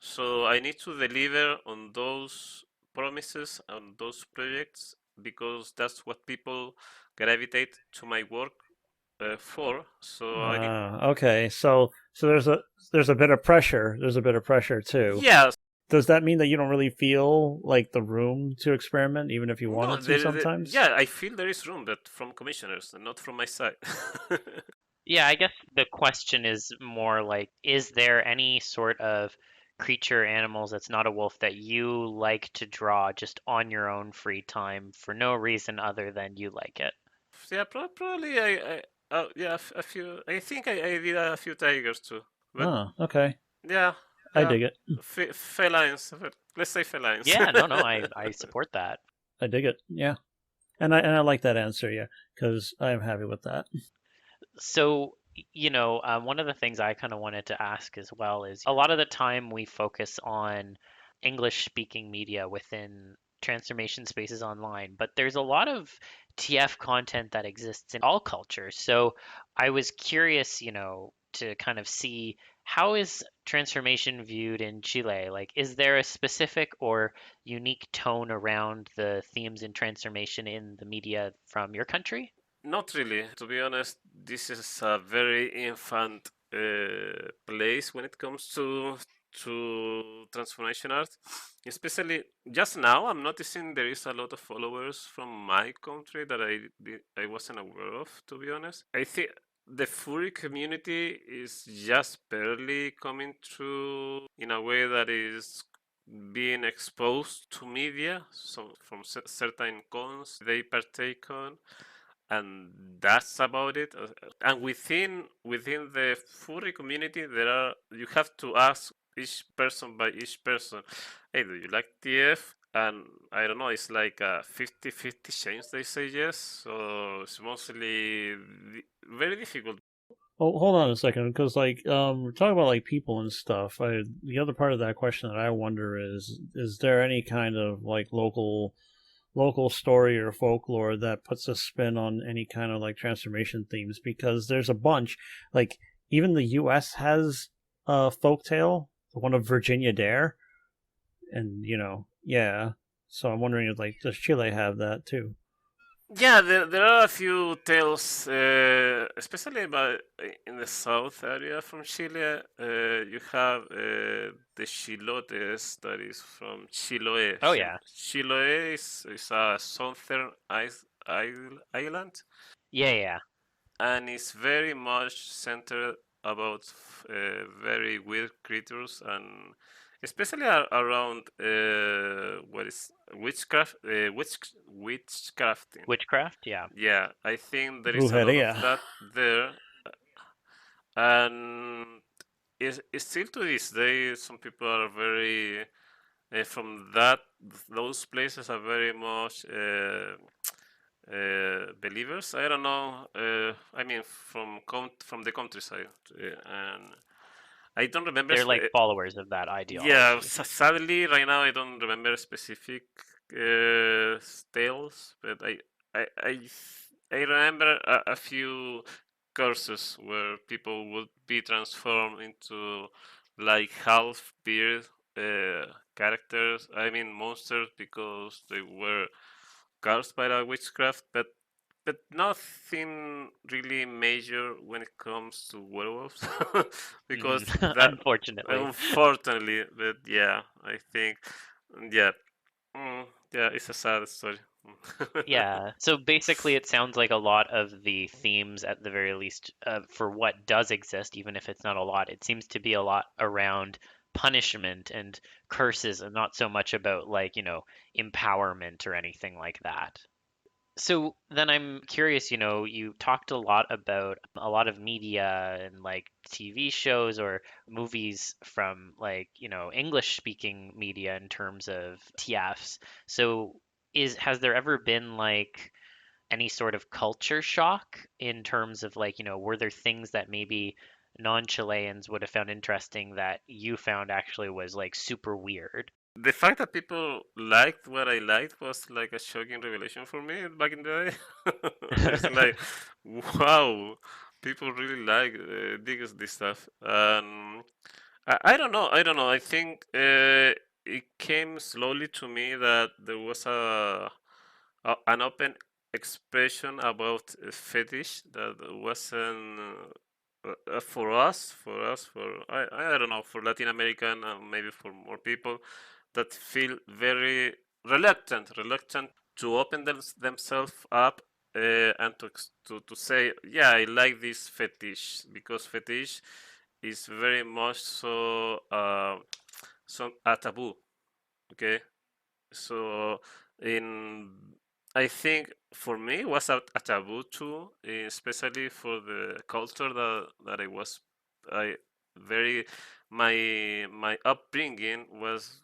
S3: So I need to deliver on those promises, on those projects, because that's what people gravitate to my work for. So I need.
S2: Okay, so there's a bit of pressure. There's a bit of pressure too.
S3: Yes.
S2: Does that mean that you don't really feel like the room to experiment, even if you
S3: No,
S2: wanted to sometimes?
S3: yeah, I feel there is room, but from commissioners, and not from my side.
S1: Yeah, I guess the question is more like, is there any sort of creature, animals that's not a wolf that you like to draw just on your own free time for no reason other than you like it?
S3: Yeah, probably yeah, a few. I think I did a few tigers too, but
S2: Oh, okay.
S3: yeah,
S2: I
S3: yeah,
S2: dig it.
S3: felines. Let's say felines.
S1: Yeah, no, I support that.
S2: I dig it. Yeah. And I like that answer, yeah, because I'm happy with that.
S1: So, one of the things I kind of wanted to ask as well is a lot of the time we focus on English speaking media within transformation spaces online, but there's a lot of TF content that exists in all cultures. So I was curious, to kind of see how is transformation viewed in Chile? Like, is there a specific or unique tone around the themes in transformation in the media from your country?
S3: Not really. To be honest, this is a very infant place when it comes to transformation art. Especially just now, I'm noticing there is a lot of followers from my country that I wasn't aware of. To be honest, I think the furry community is just barely coming through in a way that is being exposed to media, so from certain cons they partake on, and that's about it. And within the furry community, there are you have to ask each person by each person, hey, do you like TF? And I don't know, it's like a 50-50 chance they say yes, so it's mostly very difficult.
S2: Oh, hold on a second, because we're talking about like people and stuff. The other part of that question that I wonder is there any kind of like local story or folklore that puts a spin on any kind of like transformation themes? Because there's a bunch. Like even the U.S. has a folktale, the one of Virginia Dare, and yeah. So I'm wondering if like does Chile have that too?
S3: Yeah, there are a few tales, especially in the south area from Chile. You have the Chilotes, that is from Chiloé.
S1: Oh yeah.
S3: Chiloé is a southern island,
S1: Yeah, yeah.
S3: and it's very much centered about very weird creatures, and especially around what is witchcrafting.
S1: Witchcraft, yeah.
S3: Yeah, I think there is a lot of
S2: Brujeria.
S3: that there, and it's still to this day. Some people are very from those places are very much believers. I don't know. I mean, from the countryside, and I don't remember.
S1: They're like followers of that
S3: Yeah,
S1: ideology.
S3: sadly, right now I don't remember specific tales, but I remember a few curses where people would be transformed into like half beard characters. I mean monsters because they were cursed by the witchcraft, but nothing really major when it comes to werewolves because that
S1: Unfortunately.
S3: unfortunately, but yeah, I think yeah, yeah, it's a sad story.
S1: Yeah. So basically, it sounds like a lot of the themes, at the very least, for what does exist, even if it's not a lot, it seems to be a lot around punishment and curses and not so much about, like, empowerment or anything like that. So then I'm curious, you talked a lot about a lot of media and like TV shows or movies from like, English speaking media in terms of TFs. So has there ever been like any sort of culture shock in terms of like, were there things that maybe non-Chileans would have found interesting that you found actually was like super weird?
S3: The fact that people liked what I liked was like a shocking revelation for me back in the day. It's like, wow, people really dig this stuff. I don't know. I don't know. I think it came slowly to me that there was an open expression about fetish that wasn't for I don't know, for Latin American and maybe for more people that feel very reluctant to open themselves up and to say, yeah, I like this fetish, because fetish is very much so a taboo. Okay, so in I think for me it was a taboo too, especially for the culture that I very my upbringing was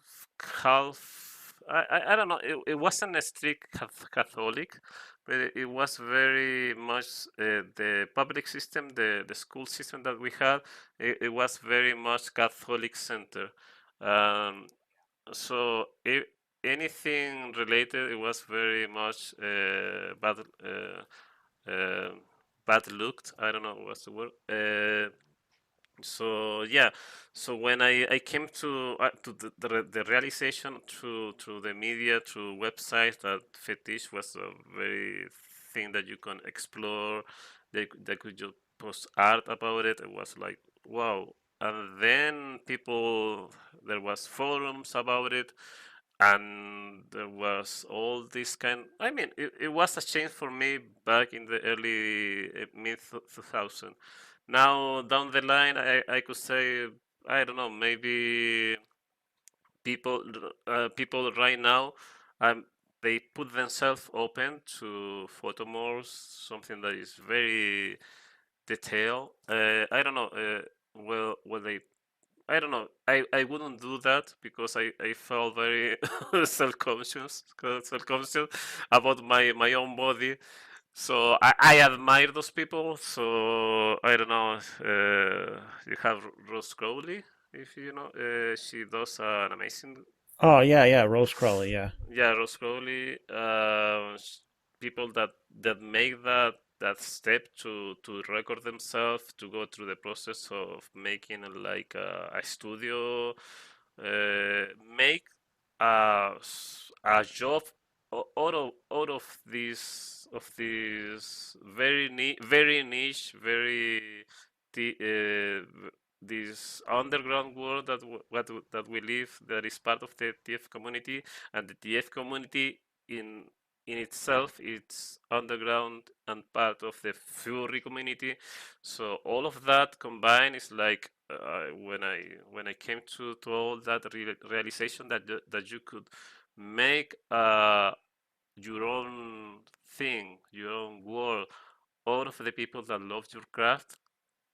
S3: half I don't know, it wasn't a strict Catholic, but it was very much the public system, the school system that we had, it was very much Catholic center. Um, so anything related, it was very much uh, bad looked. I don't know what's the word. So yeah, so when I came to the realization through the media, through websites, that fetish was a very thing that you can explore. They could just post art about it. It was like wow. And then people, there was forums about it, and there was all this kind. I mean, it was a change for me back in the early mid 2000. Now down the line, I could say, I don't know, maybe people people right now, um, they put themselves open to photomorphs, something that is very detailed. I don't know. Well, they, I don't know. I wouldn't do that because I felt very self-conscious about my own body. So I admire those people. So I don't know. You have Rose Crowley, if you know. She does an amazing.
S2: Oh yeah, yeah, Rose Crawley, yeah.
S3: Yeah, Rose Crowley. People that make that step to record themselves, to go through the process of making like a studio, make a job out of this very niche, very this underground world that we live, that is part of the TF community. And the TF community in in itself, it's underground and part of the furry community. So all of that combined is like, when I came to all that realization that that you could make your own thing, your own world, out of the people that love your craft.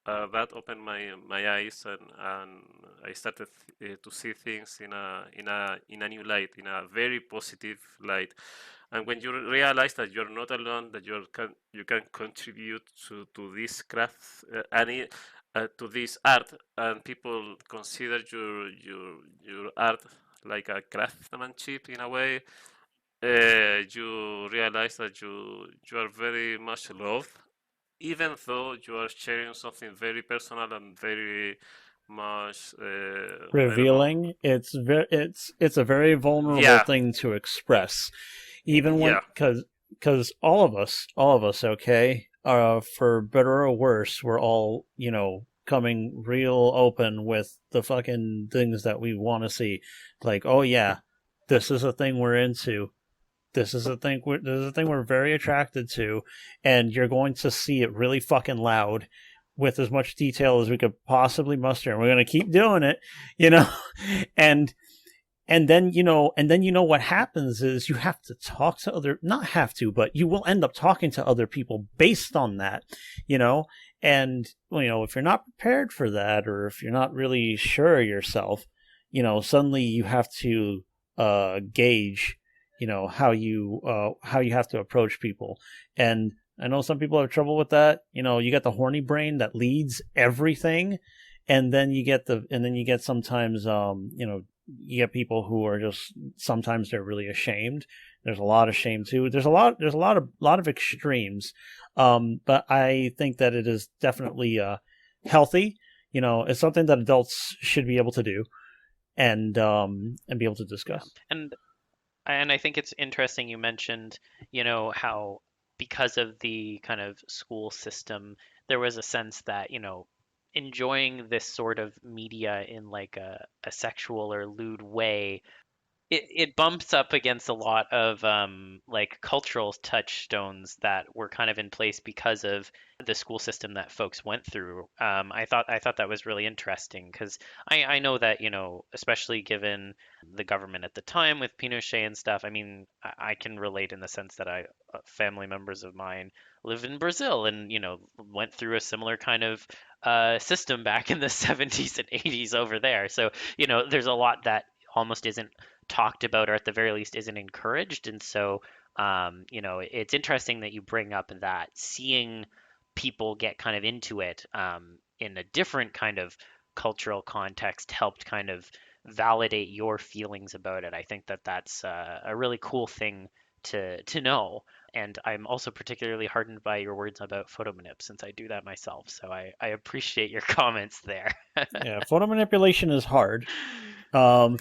S3: That opened my eyes, and I started to see things in a new light, in a very positive light. And when you realize that you're not alone, that you can contribute to this craft, to this art, and people consider your art like a craftsmanship in a way, you realize that you are very much loved, even though you are sharing something very personal and very much, I don't know.
S2: Revealing. It's a very vulnerable
S3: Yeah,
S2: thing to express, even when
S3: yeah,
S2: because all of us, okay, for better or worse, we're all coming real open with the fucking things that we want to see. Like, oh yeah, this is a thing we're into. This is a thing we're very attracted to, and you're going to see it really fucking loud with as much detail as we could possibly muster, and we're going to keep doing it, you know. and and then what happens is you have to talk to other, not have to, but you will end up talking to other people based on that, you know. And if you're not prepared for that, or if you're not really sure of yourself, suddenly you have to gauge how you have to approach people. And I know some people have trouble with that. You got the horny brain that leads everything, and then you get sometimes you get people who are just, sometimes they're really ashamed. There's a lot of shame too. There's a lot of extremes. But I think that it is definitely healthy. It's something that adults should be able to do, and be able to
S1: Yeah.
S2: discuss.
S1: And I think it's interesting you mentioned, how because of the kind of school system, there was a sense that, enjoying this sort of media in like a sexual or lewd way, it bumps up against a lot of like cultural touchstones that were kind of in place because of the school system that folks went through. I thought that was really interesting because I know that, especially given the government at the time with Pinochet and stuff. I mean, I can relate in the sense that family members of mine live in Brazil and, went through a similar kind of system back in the 70s and 80s over there. So, there's a lot that almost isn't talked about, or at the very least isn't encouraged. And so, it's interesting that you bring up that seeing people get kind of into it in a different kind of cultural context helped kind of validate your feelings about it. I think that that's a really cool thing to know. And I'm also particularly hardened by your words about photo manip since I do that myself. So I appreciate your comments there.
S2: Yeah, photo manipulation is hard. Um,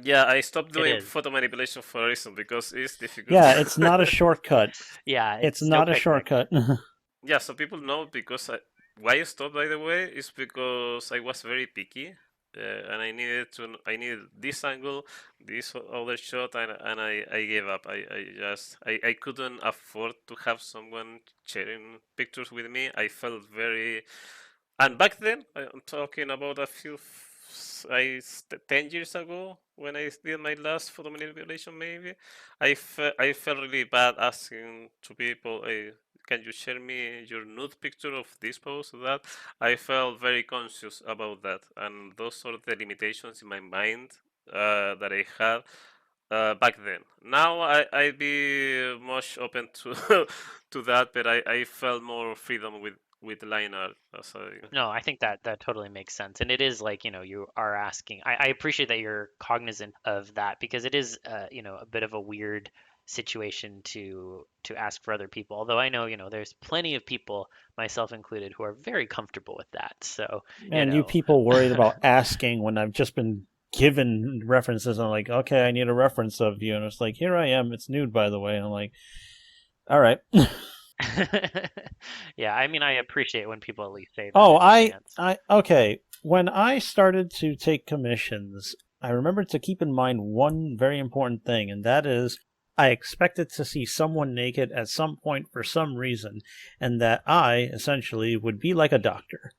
S3: Yeah, I stopped
S1: It
S3: doing
S1: is.
S3: photo manipulation for a reason because it's difficult.
S2: yeah, it's not a shortcut.
S1: Yeah,
S2: It's
S1: it's no
S2: not a
S1: picnic.
S2: shortcut.
S3: Yeah, so people know because why I stopped, by the way, is because I was very picky, and I needed this angle, this other shot, and I gave up. I couldn't afford to have someone sharing pictures with me. I felt very, and back then I'm talking about 10 years ago when I did my last photo manipulation, maybe I felt really bad asking to people, hey, can you share me your nude picture of this pose or that? I felt very conscious about that, and those are the limitations in my mind that I had back then. Now I'd be much open to to that, but I felt more freedom with line art as I.
S1: No, I think that that totally makes sense. And it is like, you are asking. I appreciate that you're cognizant of that because it is, a bit of a weird situation to ask for other people. Although I know, there's plenty of people, myself included, who are very comfortable with that. So, you
S2: And you
S1: know,
S2: people worried about asking when I've just been given references. I'm like, okay, I need a reference of you, and it's like, here I am. It's nude, by the way. And I'm like, all right.
S1: yeah, I mean, I appreciate when people at least say that
S2: Oh,
S1: in advance.
S2: okay. When I started to take commissions, I remember to keep in mind one very important thing, and that is I expected to see someone naked at some point for some reason, and that I, essentially, would be like a doctor.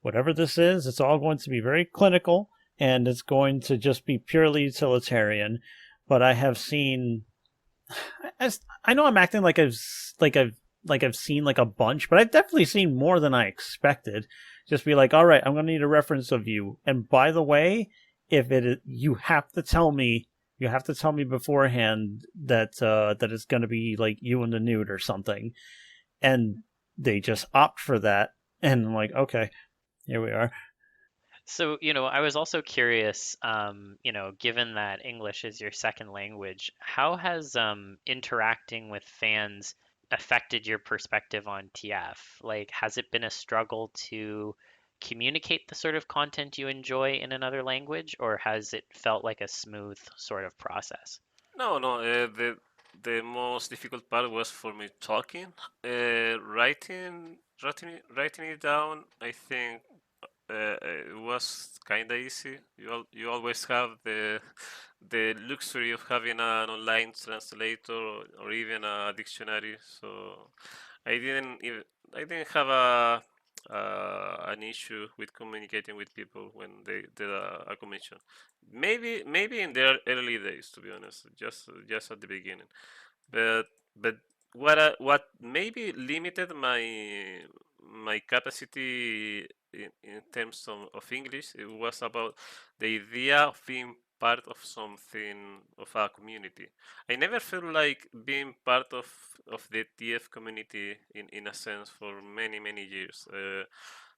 S2: Whatever this is, it's all going to be very clinical, and it's going to just be purely utilitarian. But I have seen as I know I'm acting like I've seen like a bunch, but I've definitely seen more than I expected. Just be like, all right, I'm gonna need a reference of you. And by the way, if it is, you have to tell me beforehand that that it's gonna be like you in the nude or something. And they just opt for that, and I'm like, okay, here we are.
S1: So, I was also curious, given that English is your second language, how has interacting with fans affected your perspective on TF? Like, has it been a struggle to communicate the sort of content you enjoy in another language, or has it felt like a smooth sort of process?
S3: No, no. The most difficult part was for me talking. Writing it down. I think it was kind of easy. You always have the luxury of having an online translator or even a dictionary. So I didn't even I didn't have an issue with communicating with people when they did a commission. Maybe in their early days, to be honest, just at the beginning. But but what maybe limited my capacity in terms of English, it was about the idea of being part of something, of a community. I never felt like being part of the TF community in a sense for many years.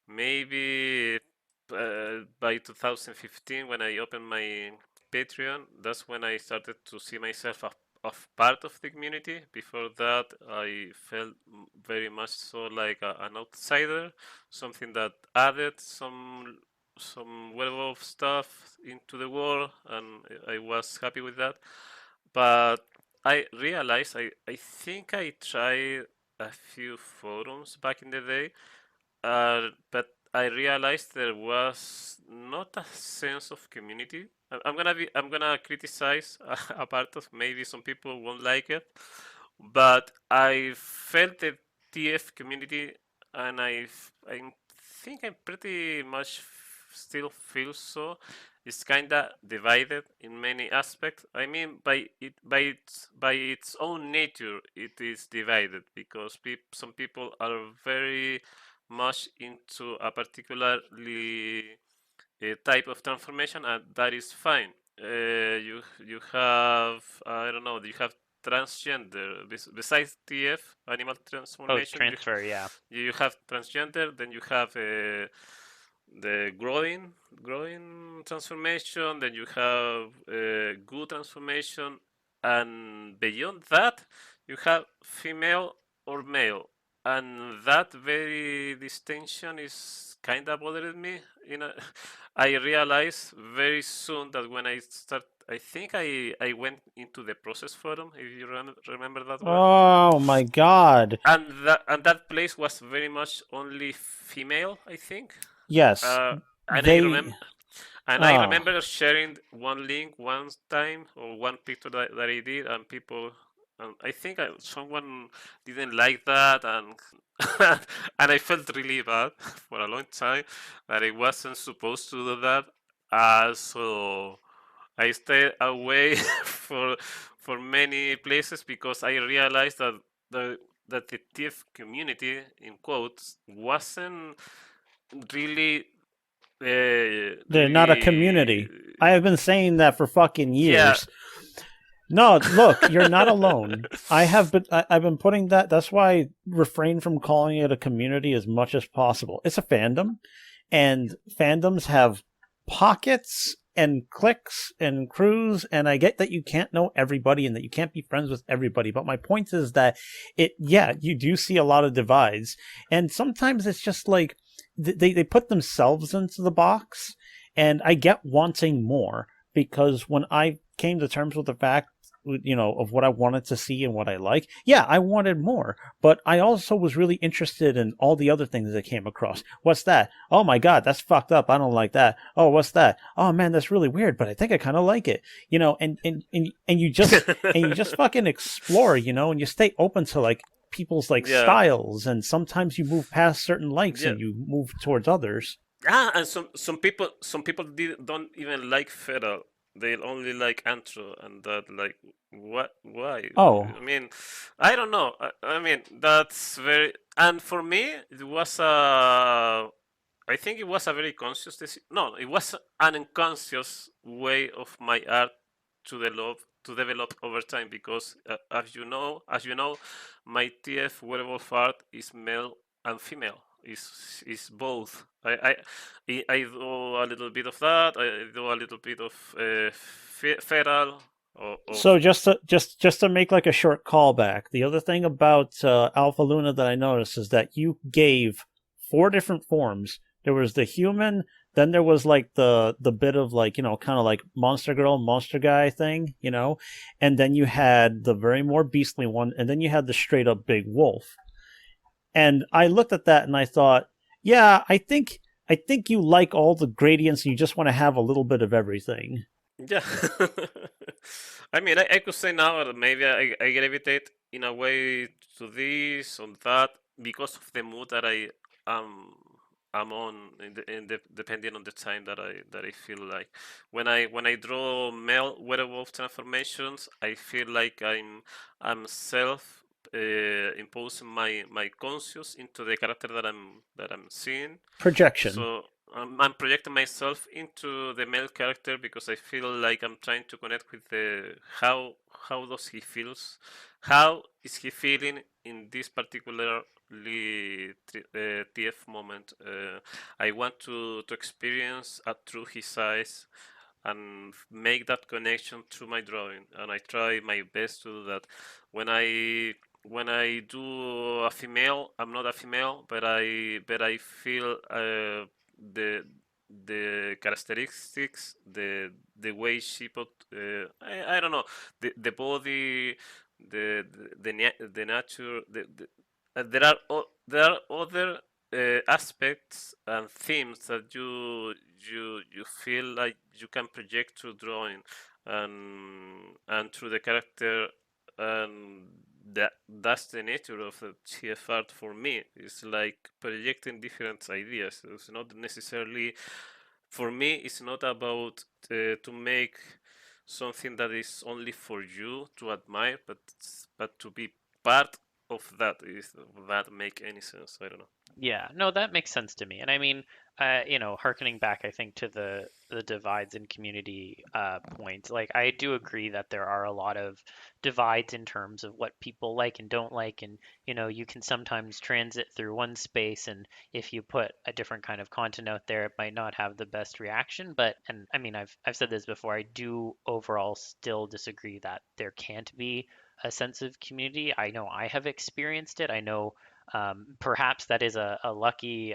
S3: Maybe by 2015, when I opened my Patreon, that's when I started to see myself of part of the community. Before that, I felt very much so like an outsider, something that added some werewolf stuff into the world, and I was happy with that. But I realized I think I tried a few forums back in the day, but I realized there was not a sense of community. I'm gonna criticize a part of, maybe some people won't like it, but I felt the TF community, and I think I pretty much still feel so. It's kind of divided in many aspects. I mean, by its own nature, it is divided because some people are very much into a particularly type of transformation, and that is fine. You have, I don't know, you have transgender. Besides TF animal
S1: Oh,
S3: transformation,
S1: transfer, yeah.
S3: you have transgender. Then you have the growing transformation. Then you have good transformation, and beyond that, you have female or male, and that very distinction is kind of bothered me. You know, I realized very soon that when I start, I think I went into the process forum, if you remember that one,
S2: Oh my god.
S3: and that place was very much only female, I think.
S2: Yes.
S3: Uh, and I
S2: They
S3: remember and I
S2: oh.
S3: remember sharing one link one time or one picture that I did, and people, I think someone didn't like that, and and I felt really bad for a long time that I wasn't supposed to do that. So I stayed away for many places because I realized that the that the TF community in quotes wasn't really
S2: They're not a community. I have been saying that for fucking
S3: yeah.
S2: years. No, look, you're not alone. I've been putting that. That's why I refrain from calling it a community as much as possible. It's a fandom, and fandoms have pockets and cliques and crews, and I get that you can't know everybody and that you can't be friends with everybody, but my point is that yeah, you do see a lot of divides, and sometimes it's just like they put themselves into the box, and I get wanting more because when I came to terms with the fact, of what I wanted to see and what I like. Yeah, I wanted more, but I also was really interested in all the other things that came across. What's that? Oh my god, that's fucked up. I don't like that. Oh, what's that? Oh man, that's really weird, but I think I kind of like it. And you just fucking explore, and you stay open to like people's like
S3: Yeah,
S2: styles, and sometimes you move past certain likes
S3: yeah.
S2: and you move towards others.
S3: And some people don't even like Feral. They only like Antro, and that like what? Why?
S2: Oh,
S3: I mean, I don't know. I mean, that's very. And for me, it was a. I think it was a very conscious decision. No, it was an unconscious way of my art to develop over time because, as you know, my TF werewolf art is male and female. Is both. I do a little bit of that. I do a little bit of feral of
S2: so just to make like a short callback, the other thing about Alpha Luna that I noticed is that you gave four different forms. There was the human, then there was like the bit of like kind of like monster girl, monster guy thing, and then you had the very more beastly one, and then you had the straight up big wolf. And I looked at that and I thought, yeah, I think you like all the gradients and you just want to have a little bit of everything.
S3: yeah. I mean, I could say now that maybe I gravitate in a way to this or that because of the mood that um I'm on depending on the time that I feel like. When I draw male werewolf transformations, I feel like I'm self imposing my conscious into the character that I'm seeing.
S2: Projection.
S3: So I'm projecting myself into the male character because I feel like I'm trying to connect with the how does he feels, how is he feeling in this particularly TF moment. I want to experience through his eyes and make that connection through my drawing, and I try my best to do that. When I do a female, I'm not a female, but I feel the the characteristics, the way she put, I don't know, the body, the nature, there are other aspects and themes that you feel like you can project through drawing and through the character, and that's the nature of the TF art for me. It's like projecting different ideas. It's not necessarily, for me, it's not about to make something that is only for you to admire, but to be part of that. Is that make any sense? I don't know.
S1: Yeah, no, that makes sense to me. And I mean, harkening back, I think to the divides in community point, like I do agree that there are a lot of divides in terms of what people like and don't like, and you can sometimes transit through one space, and if you put a different kind of content out there, it might not have the best reaction. But and I mean, I've said this before, I do overall still disagree that there can't be a sense of community. I know I have experienced it. I know perhaps that is a lucky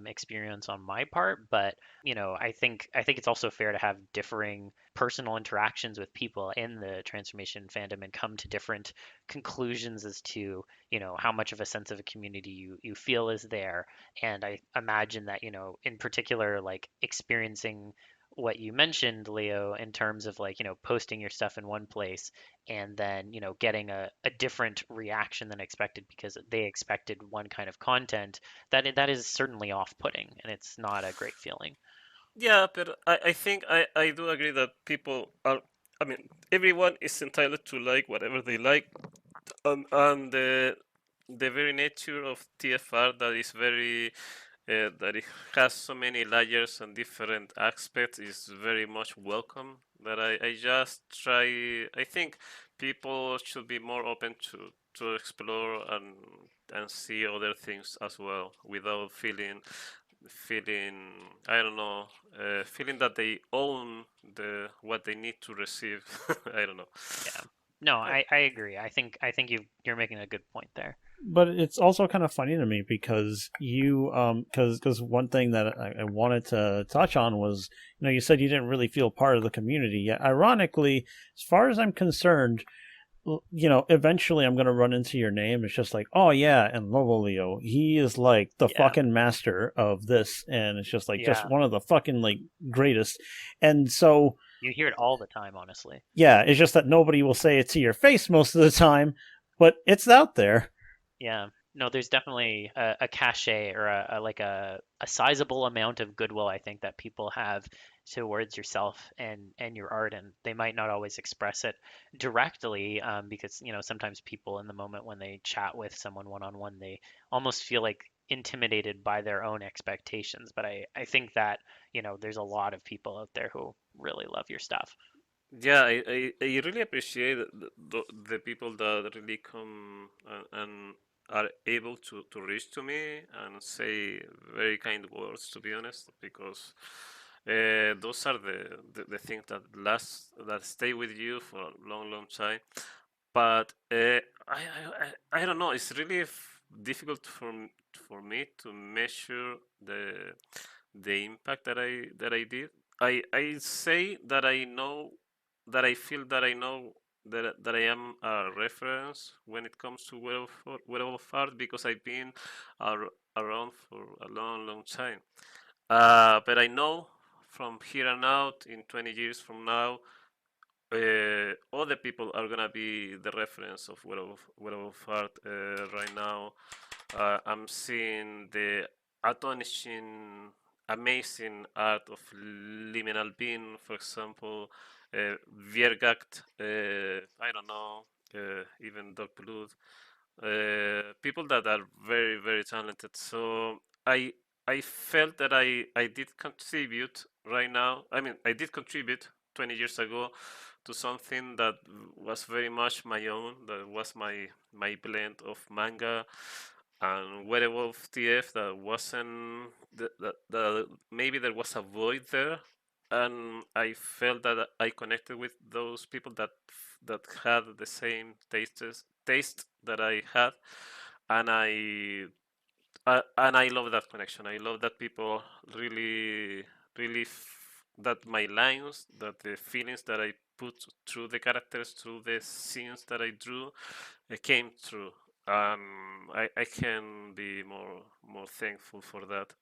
S1: experience on my part, but I think it's also fair to have differing personal interactions with people in the transformation fandom and come to different conclusions as to how much of a sense of a community you feel is there. And I imagine that in particular, like experiencing what you mentioned, Leo, in terms of like posting your stuff in one place and then getting a different reaction than expected because they expected one kind of content, that is certainly off-putting and it's not a great feeling.
S3: Yeah, but I think I do agree that people are. I mean, everyone is entitled to like whatever they like, and the very nature of TFR that is very that it has so many layers and different aspects is very much welcome. That I just try. I think people should be more open to explore and see other things as well without feeling I don't know, feeling that they own the what they need to receive. I don't know.
S1: Yeah. No,
S3: Uh,
S1: I agree. I think you're making a good point there.
S2: But it's also kind of funny to me because because one thing that I wanted to touch on was you said you didn't really feel part of the community. Yet ironically, as far as I'm concerned, eventually I'm gonna run into your name. It's just like, oh yeah, and LoboLEO, he is like the
S1: Yeah.
S2: fucking master of this, and it's just like just
S1: Yeah.
S2: one of the fucking like greatest. And so
S1: You hear it all the time, honestly.
S2: yeah, it's just that nobody will say it to your face most of the time, but it's out there.
S1: Yeah. No, there's definitely a cachet or like a sizable amount of goodwill I think that people have towards yourself and your art, and they might not always express it directly because sometimes people in the moment when they chat with someone one on one, they almost feel like intimidated by their own expectations. But I think that there's a lot of people out there who really love your stuff.
S3: yeah, I really appreciate the people that really come and are able to reach to me and say very kind words, to be honest, because those are the things that last that stay with you for a long, long time. But I don't know. It's really difficult for me to measure the impact that I did. I say that I know that I feel that I know that I am a reference when it comes to werewolf art because I've been ar- around for a long, long time. But I know from here on out, in 20 years from now, other people are gonna be the reference of werewolf art. Right now, I'm seeing the astonishing, amazing art of Liminal Bean, for example, Viergacht, I don't know, even Dog Blood, people that are very, very talented. So I felt that I did contribute right now. I mean, I did contribute 20 years ago to something that was very much my own, that was my blend of manga and werewolf TF that wasn't that maybe there was a void there, and I felt that I connected with those people that had the same taste that I had, and I love that connection. I love that people really really that my lines, that the feelings that I put through the characters, through the scenes that I drew, came true. I can be more thankful for that.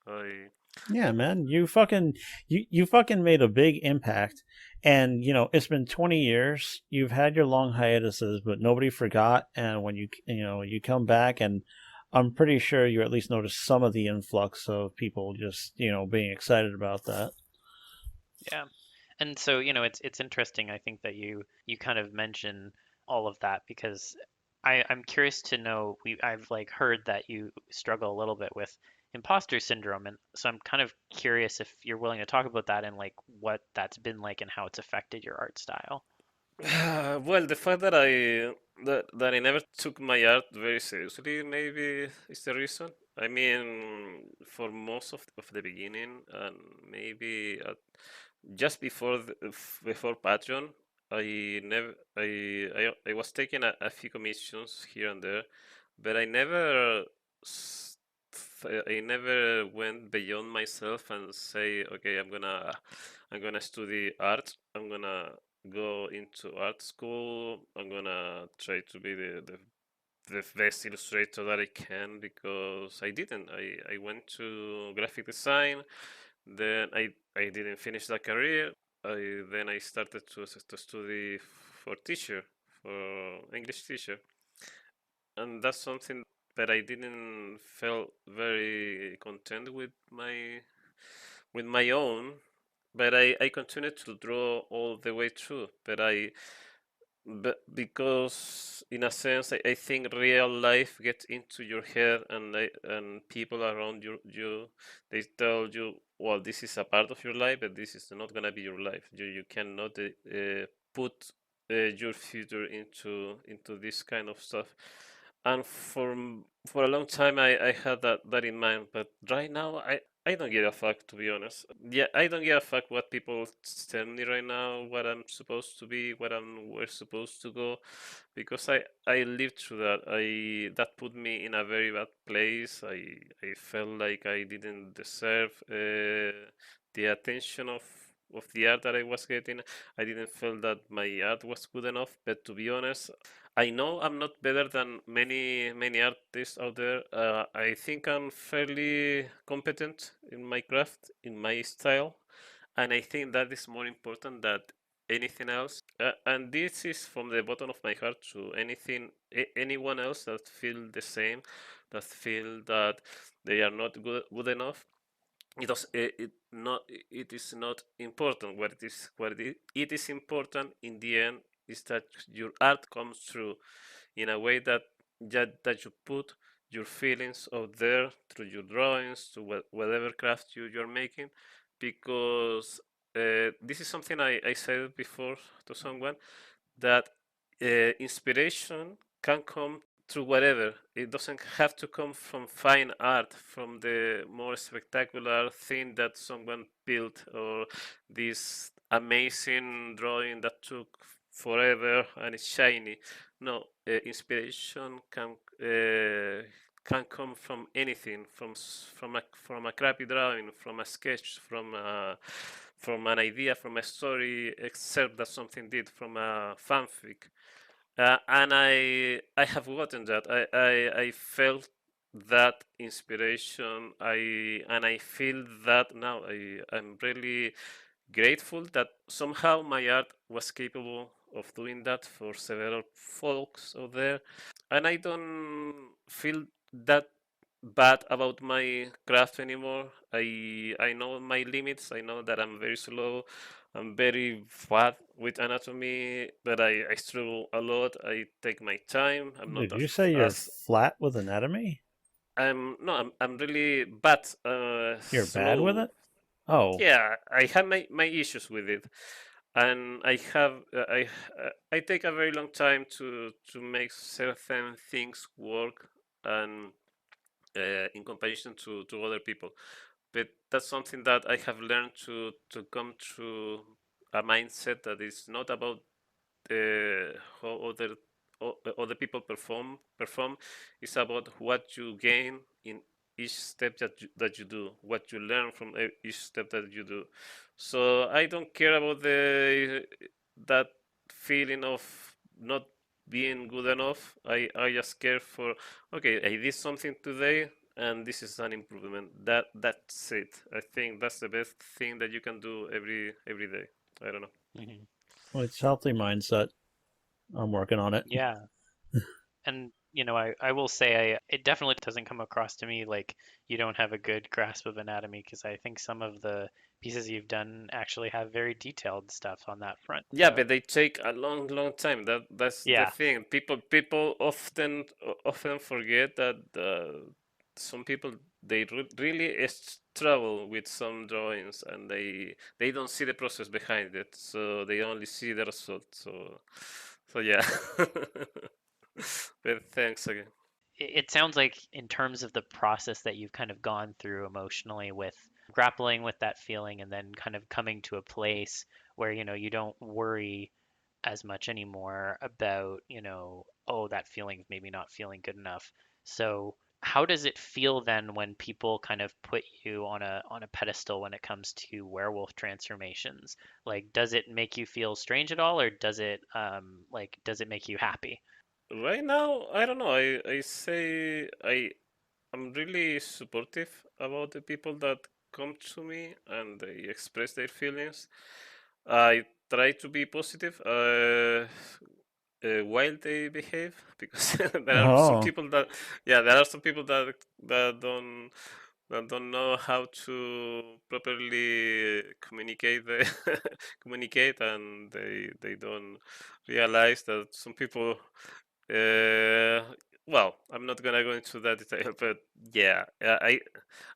S2: Yeah, man, you fucking made a big impact, and it's been 20 years. You've had your long hiatuses, but nobody forgot. And when you come back, and I'm pretty sure you at least noticed some of the influx of people just being excited about that.
S1: Yeah. And so, it's interesting, I think that you kind of mention all of that because I'm curious to know, I've like heard that you struggle a little bit with imposter syndrome, and so I'm kind of curious if you're willing to talk about that and like what that's been like and how it's affected your art style.
S3: Well, the fact that I never took my art very seriously maybe is the reason. I mean, for most of the beginning and maybe just before before Patreon, I never I was taking a few commissions here and there, but s- I never went beyond myself and say, okay, I'm gonna study art. I'm gonna go into art school. I'm gonna try to be the best illustrator that I can, because I didn't. I went to graphic design, then I didn't finish that career. Then I started to study for teacher, for English teacher, and that's something that I didn't feel very content with my own. But I continued to draw all the way through. But because in a sense I think real life gets into your head, and people around you, they tell you, well, this is a part of your life, but this is not gonna be your life. You cannot put your future into this kind of stuff. And for a long time I had that in mind, but right now I don't give a fuck, to be honest. Yeah, I don't give a fuck what people tell me right now, what I'm supposed to be, where supposed to go, because I lived through that. That put me in a very bad place. I felt like I didn't deserve the attention of the art that I was getting. I didn't feel that my art was good enough. But to be honest, I know I'm not better than many artists out there. I think I'm fairly competent in my craft, in my style, and I think that is more important than anything else. And this is from the bottom of my heart to anyone else that feel the same, that feel that they are not good enough. It is not important. It is important in the end is that your art comes through in a way that you put your feelings out there through your drawings, to whatever craft you're making, because this is something I said before to someone, that inspiration can come through whatever. It doesn't have to come from fine art, from the more spectacular thing that someone built, or this amazing drawing that took forever and it's shiny. No, inspiration can come from anything, from a crappy drawing, from a sketch, from an idea, from a story, except that something did, from a fanfic. And I have gotten that. I felt that inspiration. I feel that now. I'm really grateful that somehow my art was capable of doing that for several folks out there, and I don't feel that bad about my craft anymore. I know my limits. I know that I'm very slow. I'm very bad with anatomy, but I struggle a lot. I take my time. I'm not
S2: Did you say you're
S3: as
S2: flat with anatomy?
S3: I'm no, I'm really bad,
S2: You're bad with
S3: slow.
S2: it? Oh,
S3: Yeah, I have my issues with it, and I take a very long time to make certain things work, and in comparison to other people. But that's something that I have learned to come to a mindset that is not about how other people perform. It's about what you gain in each step that you do, what you learn from each step that you do. So I don't care about the that feeling of not being good enough. I just care for, okay, I did something today, and this is an improvement. That's it. I think that's the best thing that you can do every day. I don't know.
S1: Hmm.
S2: well, it's healthy mindset. I'm working on it.
S1: Yeah. And I will say it definitely doesn't come across to me like you don't have a good grasp of anatomy, because I think some of the pieces you've done actually have very detailed stuff on that front.
S3: Yeah,
S1: So
S3: but they take a long time. That's the
S1: yeah,
S3: thing. People often forget that some people they really struggle with some drawings, and they don't see the process behind it, so they only see the result. So yeah. But thanks again.
S1: it sounds like in terms of the process that you've kind of gone through emotionally with grappling with that feeling and then kind of coming to a place where you don't worry as much anymore about, oh, that feeling of maybe not feeling good enough. So how does it feel then when people kind of put you on a pedestal when it comes to werewolf transformations? Like, does it make you feel strange at all, or does it make you happy?
S3: Right now, I don't know. I say I'm really supportive about the people that come to me and they express their feelings. I try to be positive while they behave because there are some
S2: Oh.
S3: people that, yeah, there are some people that don't that don't know how to properly communicate communicate, and they don't realize that some people well, I'm not gonna go into that detail, but yeah,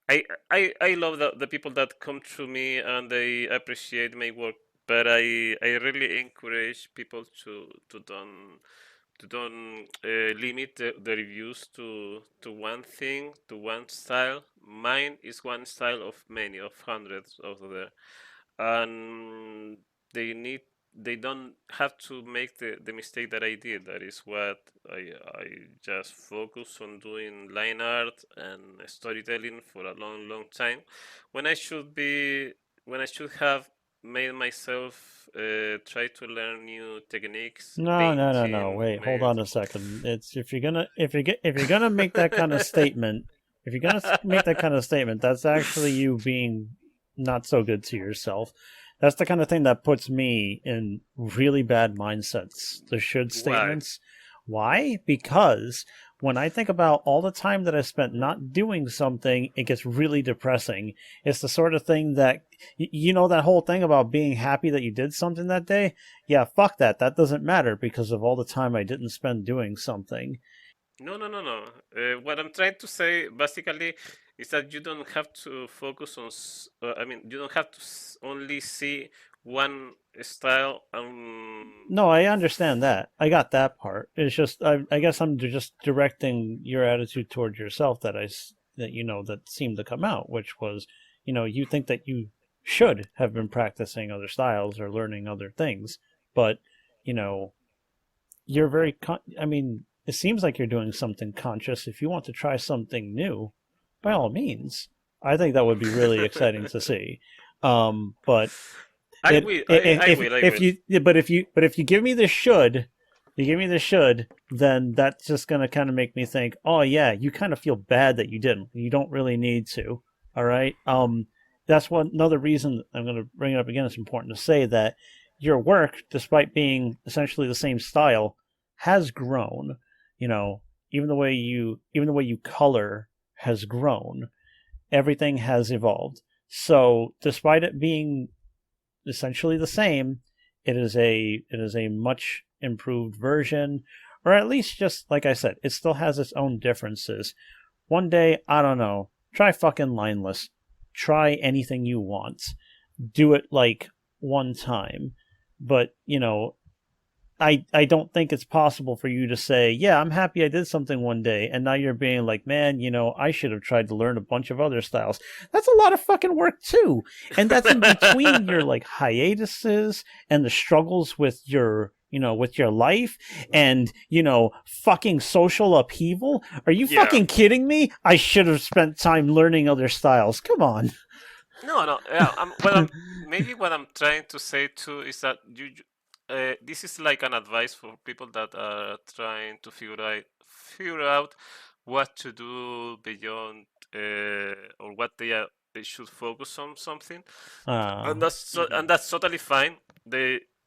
S3: I love the people that come to me and they appreciate my work, but I really encourage people to don't limit the reviews to one thing, to one style. Mine is one style of many, of hundreds of there, and they need they don't have to make the mistake that I did. That is what I just focus on doing line art and storytelling for a long time, when I should be when I should have made myself try to learn new techniques,
S2: No, no, no, no.
S3: painting,
S2: Wait, hold
S3: made.
S2: on a second. It's if you're gonna make that kind of statement, if you're gonna make that kind of statement, that's actually you being not so good to yourself. That's the kind of thing that puts me in really bad mindsets. The should
S3: Why?
S2: statements. Why? Because when I think about all the time that I spent not doing something, it gets really depressing. It's the sort of thing that you know that whole thing about being happy that you did something that day. Yeah, fuck that. That doesn't matter because of all the time I didn't spend doing something.
S3: No, no, no, no. What I'm trying to say basically is that you don't have to focus on. I mean, you don't have to only see one style.
S2: No, I understand that. I got that part. It's just I guess I'm just directing your attitude towards yourself that that seemed to come out, which was you think that you should have been practicing other styles or learning other things, but you know you're I mean, it seems like you're doing something conscious. If you want to try something new, by all means, I think that would be really exciting to see. But
S3: I will. I will. I
S2: if
S3: will.
S2: you but if you give me the should, you give me the should, then that's just gonna kind of make me think, oh yeah, you kind of feel bad that you didn't. You don't really need to. All right. That's one another reason I'm gonna bring it up again. It's important to say that your work, despite being essentially the same style, has grown. You know, even the way you color has grown. Everything has evolved. So, despite it being essentially the same, it is a much improved version, or at least just like I said, it still has its own differences. One day, I don't know, try fucking lineless. Try anything you want. Do it like one time. But, I don't think it's possible for you to say, yeah, I'm happy I did something one day, and now you're being like, man, I should have tried to learn a bunch of other styles. That's a lot of fucking work too. And that's in between your like hiatuses and the struggles with with your life and, fucking social upheaval. Are you
S3: Yeah.
S2: fucking kidding me? I should have spent time learning other styles. Come on.
S3: No, no. Yeah. Maybe what I'm trying to say too is that this is like an advice for people that are trying to figure out what to do beyond or what they should focus on something, and
S1: Hmm.
S3: that's totally fine.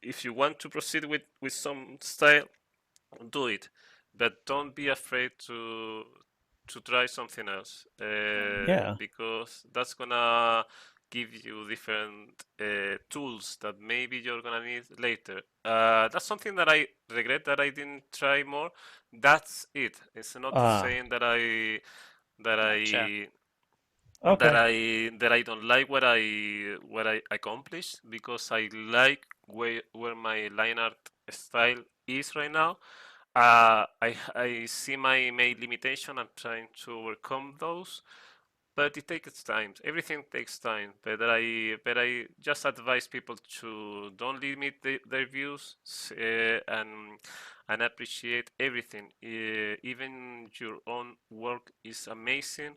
S3: If you want to proceed with some style, do it, but don't be afraid to try something else,
S2: Yeah.
S3: because that's gonna give you different tools that maybe you're gonna need later. That's something that I regret that I didn't try more. That's it. It's not
S2: Ah.
S3: saying that
S1: Gotcha.
S3: I
S2: Okay.
S3: that I don't like what I accomplished, because I like where my line art style is right now. I see my limitation. I'm trying to overcome those, but it takes time. Everything takes time. But I just advise people to don't limit their views, and appreciate everything. Even your own work is amazing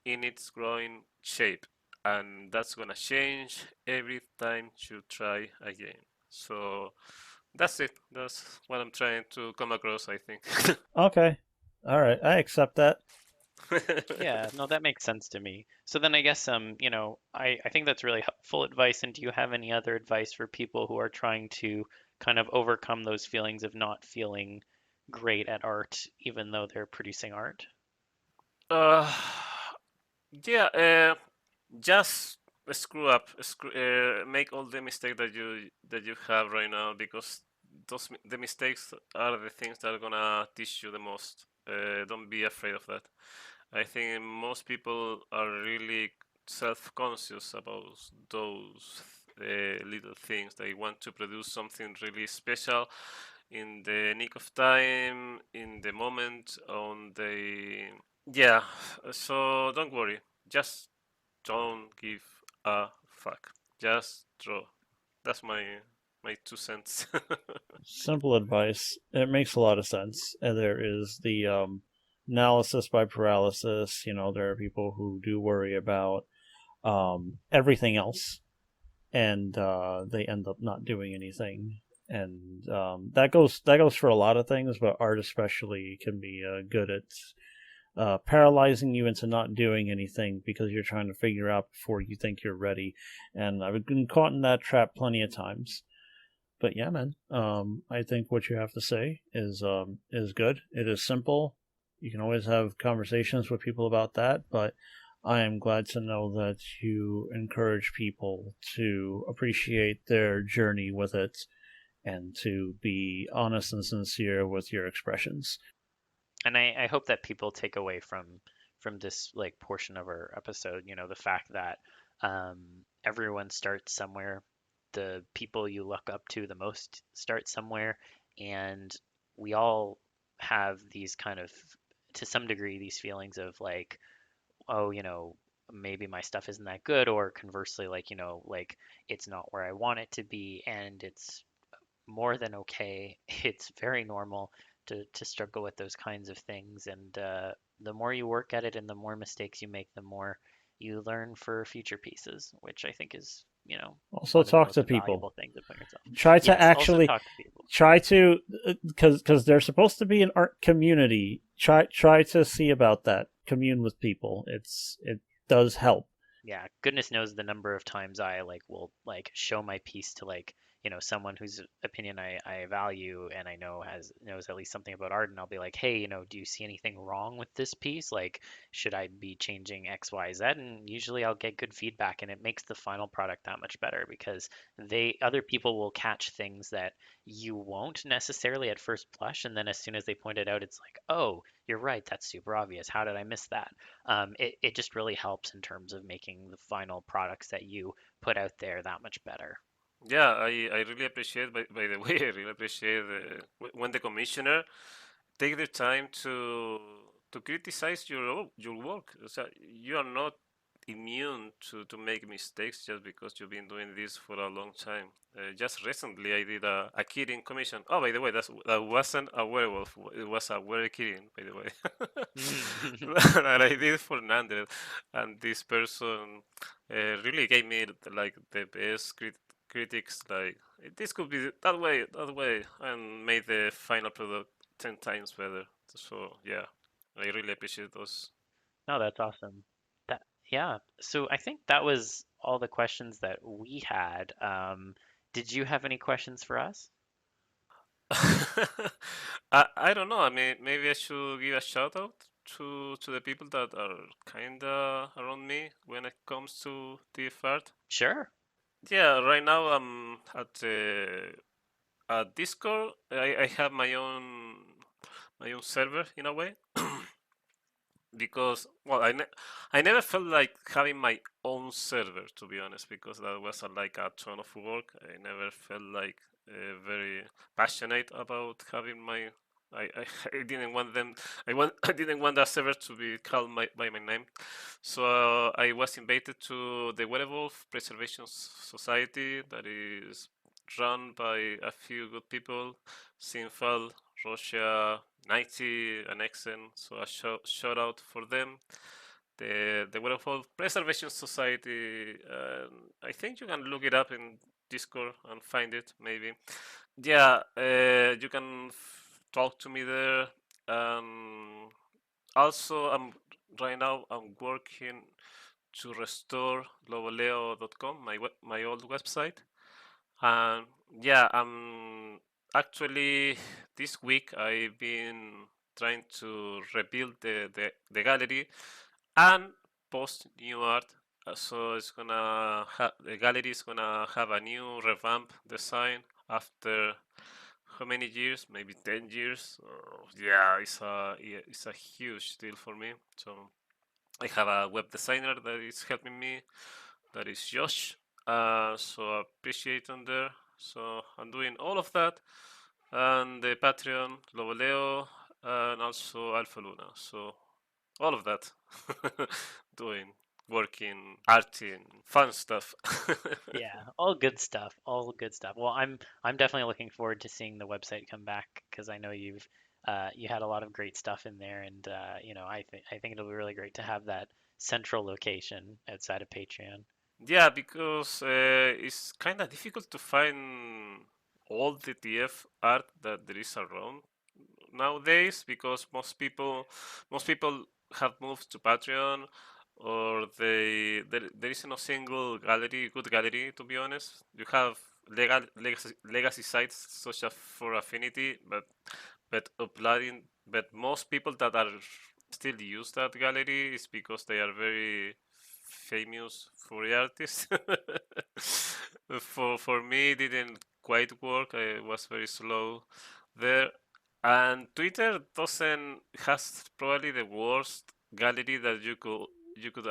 S3: in its growing shape, and that's gonna change every time you try again. So that's it. That's what I'm trying to come across, I think.
S2: Okay. All right. I accept that.
S1: Yeah, no, that makes sense to me. So then I guess I think that's really helpful advice. And do you have any other advice for people who are trying to kind of overcome those feelings of not feeling great at art, even though they're producing art?
S3: uh, yeah, just make all the mistakes that you have right now, because the mistakes are the things that are gonna teach you the most. Don't be afraid of that. I think most people are really self-conscious about those little things. They want to produce something really special in the nick of time, in the moment, on the yeah. So don't worry. Just don't give a fuck. Just draw. That's my 2 cents.
S2: Simple advice. It makes a lot of sense. And there is the analysis by paralysis. There are people who do worry about everything else, and they end up not doing anything. And that goes for a lot of things, but art especially can be good at paralyzing you into not doing anything because you're trying to figure out before you think you're ready. And I've been caught in that trap plenty of times. But yeah, man, I think what you have to say is good. It is simple. You can always have conversations with people about that, but I am glad to know that you encourage people to appreciate their journey with it and to be honest and sincere with your expressions.
S1: And I hope that people take away from this like portion of our episode, the fact that everyone starts somewhere. The people you look up to the most start somewhere, and we all have these kind of, to some degree, these feelings of like, oh, maybe my stuff isn't that good, or conversely, like, like it's not where I want it to be, and it's more than okay. It's very normal to struggle with those kinds of things, and the more you work at it and the more mistakes you make, the more you learn for future pieces, which I think is,
S2: Also,
S1: one of the
S2: talk
S1: most
S2: to people.
S1: valuable things about yourself.
S2: Try to
S1: Yes, also
S2: actually
S1: talk to people.
S2: try to because there's supposed to be an art community. Try to see about that. Commune with people. It does help.
S1: Yeah, goodness knows the number of times I like will like show my piece to like, someone whose opinion I value and I know knows at least something about art, and I'll be like, hey, do you see anything wrong with this piece? Like, should I be changing X, Y, Z? And usually I'll get good feedback, and it makes the final product that much better because other people will catch things that you won't necessarily at first blush, and then as soon as they point it out, it's like, oh, you're right, that's super obvious. How did I miss that? It just really helps in terms of making the final products that you put out there that much better.
S3: Yeah, I really appreciate, by the way, I really appreciate when the commissioner take the time to criticize your work. So you are not immune to make mistakes just because you've been doing this for a long time. Just recently, I did a kidding commission. Oh, by the way, that wasn't a werewolf. It was a were kidding, by the way. And I did for Nandel, and this person really gave me like the best critics. Like this could be that way, and made the final product 10 times better. So yeah, I really appreciate those.
S1: No, that's awesome. That Yeah. So I think that was all the questions that we had. Did you have any questions for us?
S3: I don't know. I mean, maybe I should give a shout out to the people that are kinda around me when it comes to the art.
S1: Sure.
S3: Yeah, right now I'm at Discord. I have my own server in a way. Because well, I never felt like having my own server, to be honest, because that was like a ton of work. I never felt like very passionate about having I didn't want them. I didn't want that server to be called by my name. So I was invited to the Werewolf Preservation Society that is run by a few good people, Sinfal, Russia, 90, and Exen. So a shout out for them. The Werewolf Preservation Society. I think you can look it up in Discord and find it maybe. Yeah, you can talk to me there. Also, right now I'm working to restore LoboLEO.com, my old website. And yeah, actually this week I've been trying to rebuild the gallery and post new art. So the gallery is gonna have a new revamp design after how many years? Maybe 10 years. Yeah, it's a huge deal for me. So I have a web designer that is helping me. That is Josh. So I appreciate on there. So I'm doing all of that, and the Patreon, LoboLEO, and also Alpha Luna. So all of that, doing, working, arting, fun stuff.
S1: Yeah, all good stuff. All good stuff. Well, I'm definitely looking forward to seeing the website come back because I know you had a lot of great stuff in there, and I think it'll be really great to have that central location outside of Patreon.
S3: Yeah, because it's kind of difficult to find all the TF art that there is around nowadays because most people have moved to Patreon, or there is no single good gallery, to be honest. You have legacy sites such as for Affinity, but uploading but most people that are still use that gallery is because they are very famous furry artists. For me, it didn't quite work. I was very slow there. And Twitter doesn't has probably the worst gallery that you could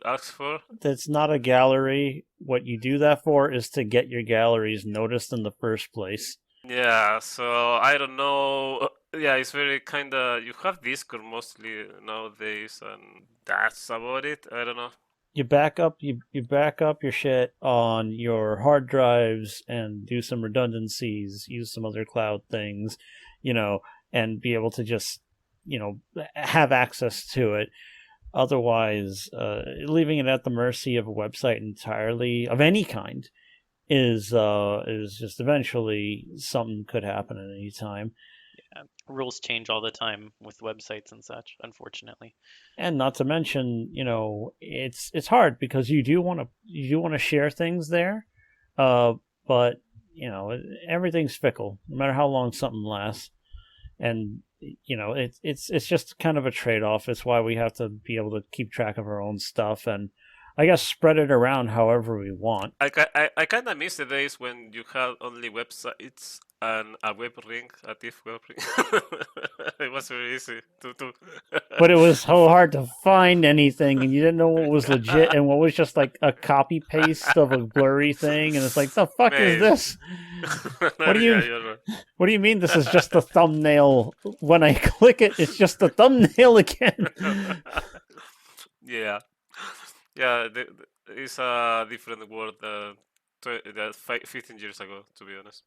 S3: ask for.
S2: That's not a gallery. What you do that for is to get your galleries noticed in the first place.
S3: Yeah, so I don't know. Yeah, it's very kind of. You have Discord mostly nowadays, and that's about it. I don't know.
S2: You back up your shit on your hard drives and do some redundancies, use some other cloud things, you know, and be able to just, have access to it. Otherwise, leaving it at the mercy of a website entirely of any kind is just eventually something could happen at any time.
S1: Rules change all the time with websites and such, unfortunately.
S2: And not to mention, it's hard because you do want to share things there, but everything's fickle, no matter how long something lasts, and it's just kind of a trade off. It's why we have to be able to keep track of our own stuff and I guess spread it around however we want.
S3: I kind of miss the days when you had only websites and a web ring, a TIFF web ring. It was very easy to.
S2: But it was so hard to find anything, and you didn't know what was legit and what was just like a copy paste of a blurry thing, and it's like, the fuck is this? What do you
S3: Yeah, you're right.
S2: What do you mean this is just a thumbnail? When I click it, it's just a thumbnail again.
S3: Yeah, yeah. It's a different world that 15 years ago, to be honest.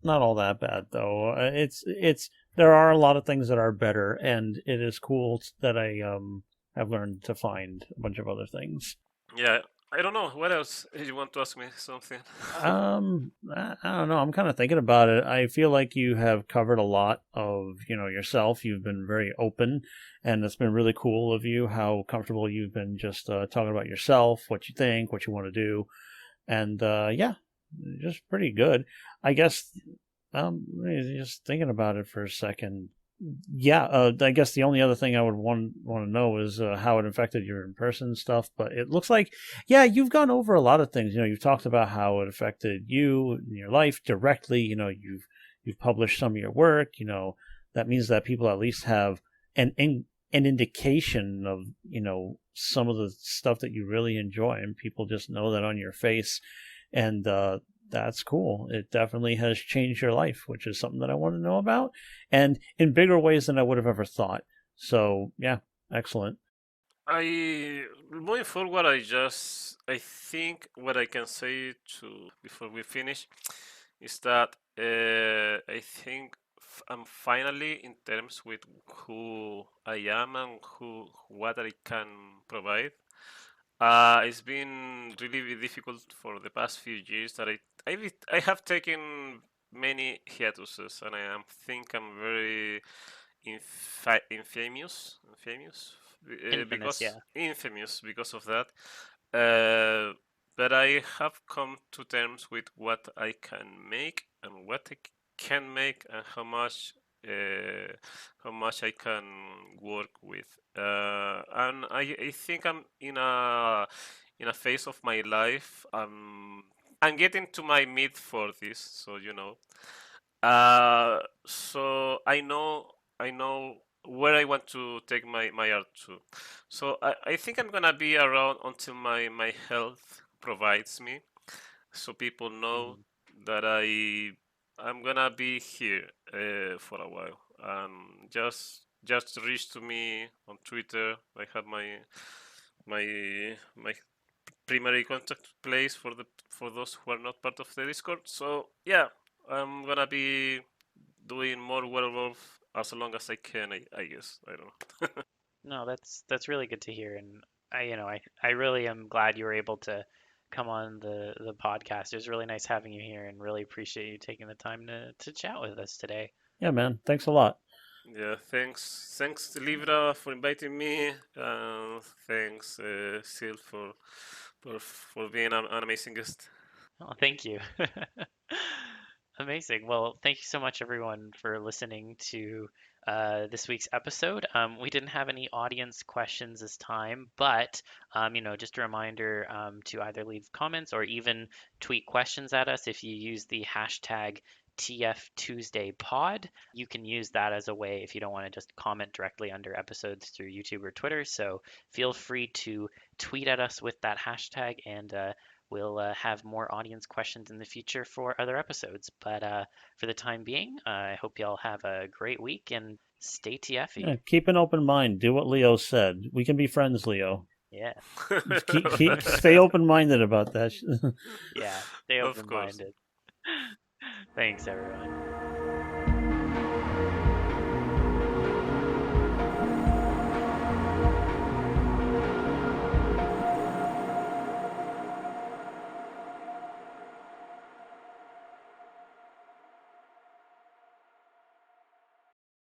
S2: Not all that bad though. It's there are a lot of things that are better, and it is cool that I have learned to find a bunch of other things.
S3: Yeah, I don't know. What else? You want to ask me something?
S2: I don't know. I'm kind of thinking about it. I feel like you have covered a lot of yourself. You've been very open, and it's been really cool of you how comfortable you've been just talking about yourself, what you think, what you want to do, and yeah, just pretty good. I guess just thinking about it for a second. Yeah, I guess the only other thing I would want to know is how it affected your in-person stuff. But it looks like, yeah, you've gone over a lot of things. You've talked about how it affected you in your life directly. You've published some of your work. That means that people at least have an indication of some of the stuff that you really enjoy, and people just know that on your face. And That's cool. It definitely has changed your life, which is something that I want to know about, and in bigger ways than I would have ever thought. So, yeah, excellent.
S3: Moving forward, I think what I can say to before we finish is that I think I'm finally in terms with who I am and what I can provide. It's been really difficult for the past few years that I have taken many hiatuses, and think I'm very
S1: Infamous, yeah.
S3: infamous because of that. Uh, but I have come to terms with what I can make and what I can make and how much I can work with. And I think I'm in a phase of my life. I'm getting to my mid 40s, so so I know where I want to take my art to. So I think I'm gonna be around until my health provides me, so people know
S1: Mhm.
S3: that I'm gonna be here for a while. And just reach to me on Twitter. I have my primary contact place for those who are not part of the Discord. So yeah, I'm gonna be doing more werewolf as long as I can. I guess I don't know.
S1: No, that's really good to hear, and I really am glad you were able to come on the podcast. It was really nice having you here, and really appreciate you taking the time to chat with us today.
S2: Yeah, man. Thanks a lot.
S3: Yeah, thanks Libra for inviting me. Thanks Sil for being an amazing guest.
S1: Oh, thank you. Amazing. Well, thank you so much, everyone, for listening to this week's episode. We didn't have any audience questions this time, but just a reminder to either leave comments or even tweet questions at us if you use the hashtag TFTuesday Pod. You can use that as a way if you don't want to just comment directly under episodes through YouTube or Twitter. So feel free to tweet at us with that hashtag, and we'll have more audience questions in the future for other episodes. But for the time being, I hope y'all have a great week and stay TFy.
S2: Yeah, keep an open mind. Do what Leo said. We can be friends, Leo.
S1: Yeah,
S2: Stay open minded about that.
S1: yeah, stay
S3: Of course.
S1: open-minded. Thanks, everyone.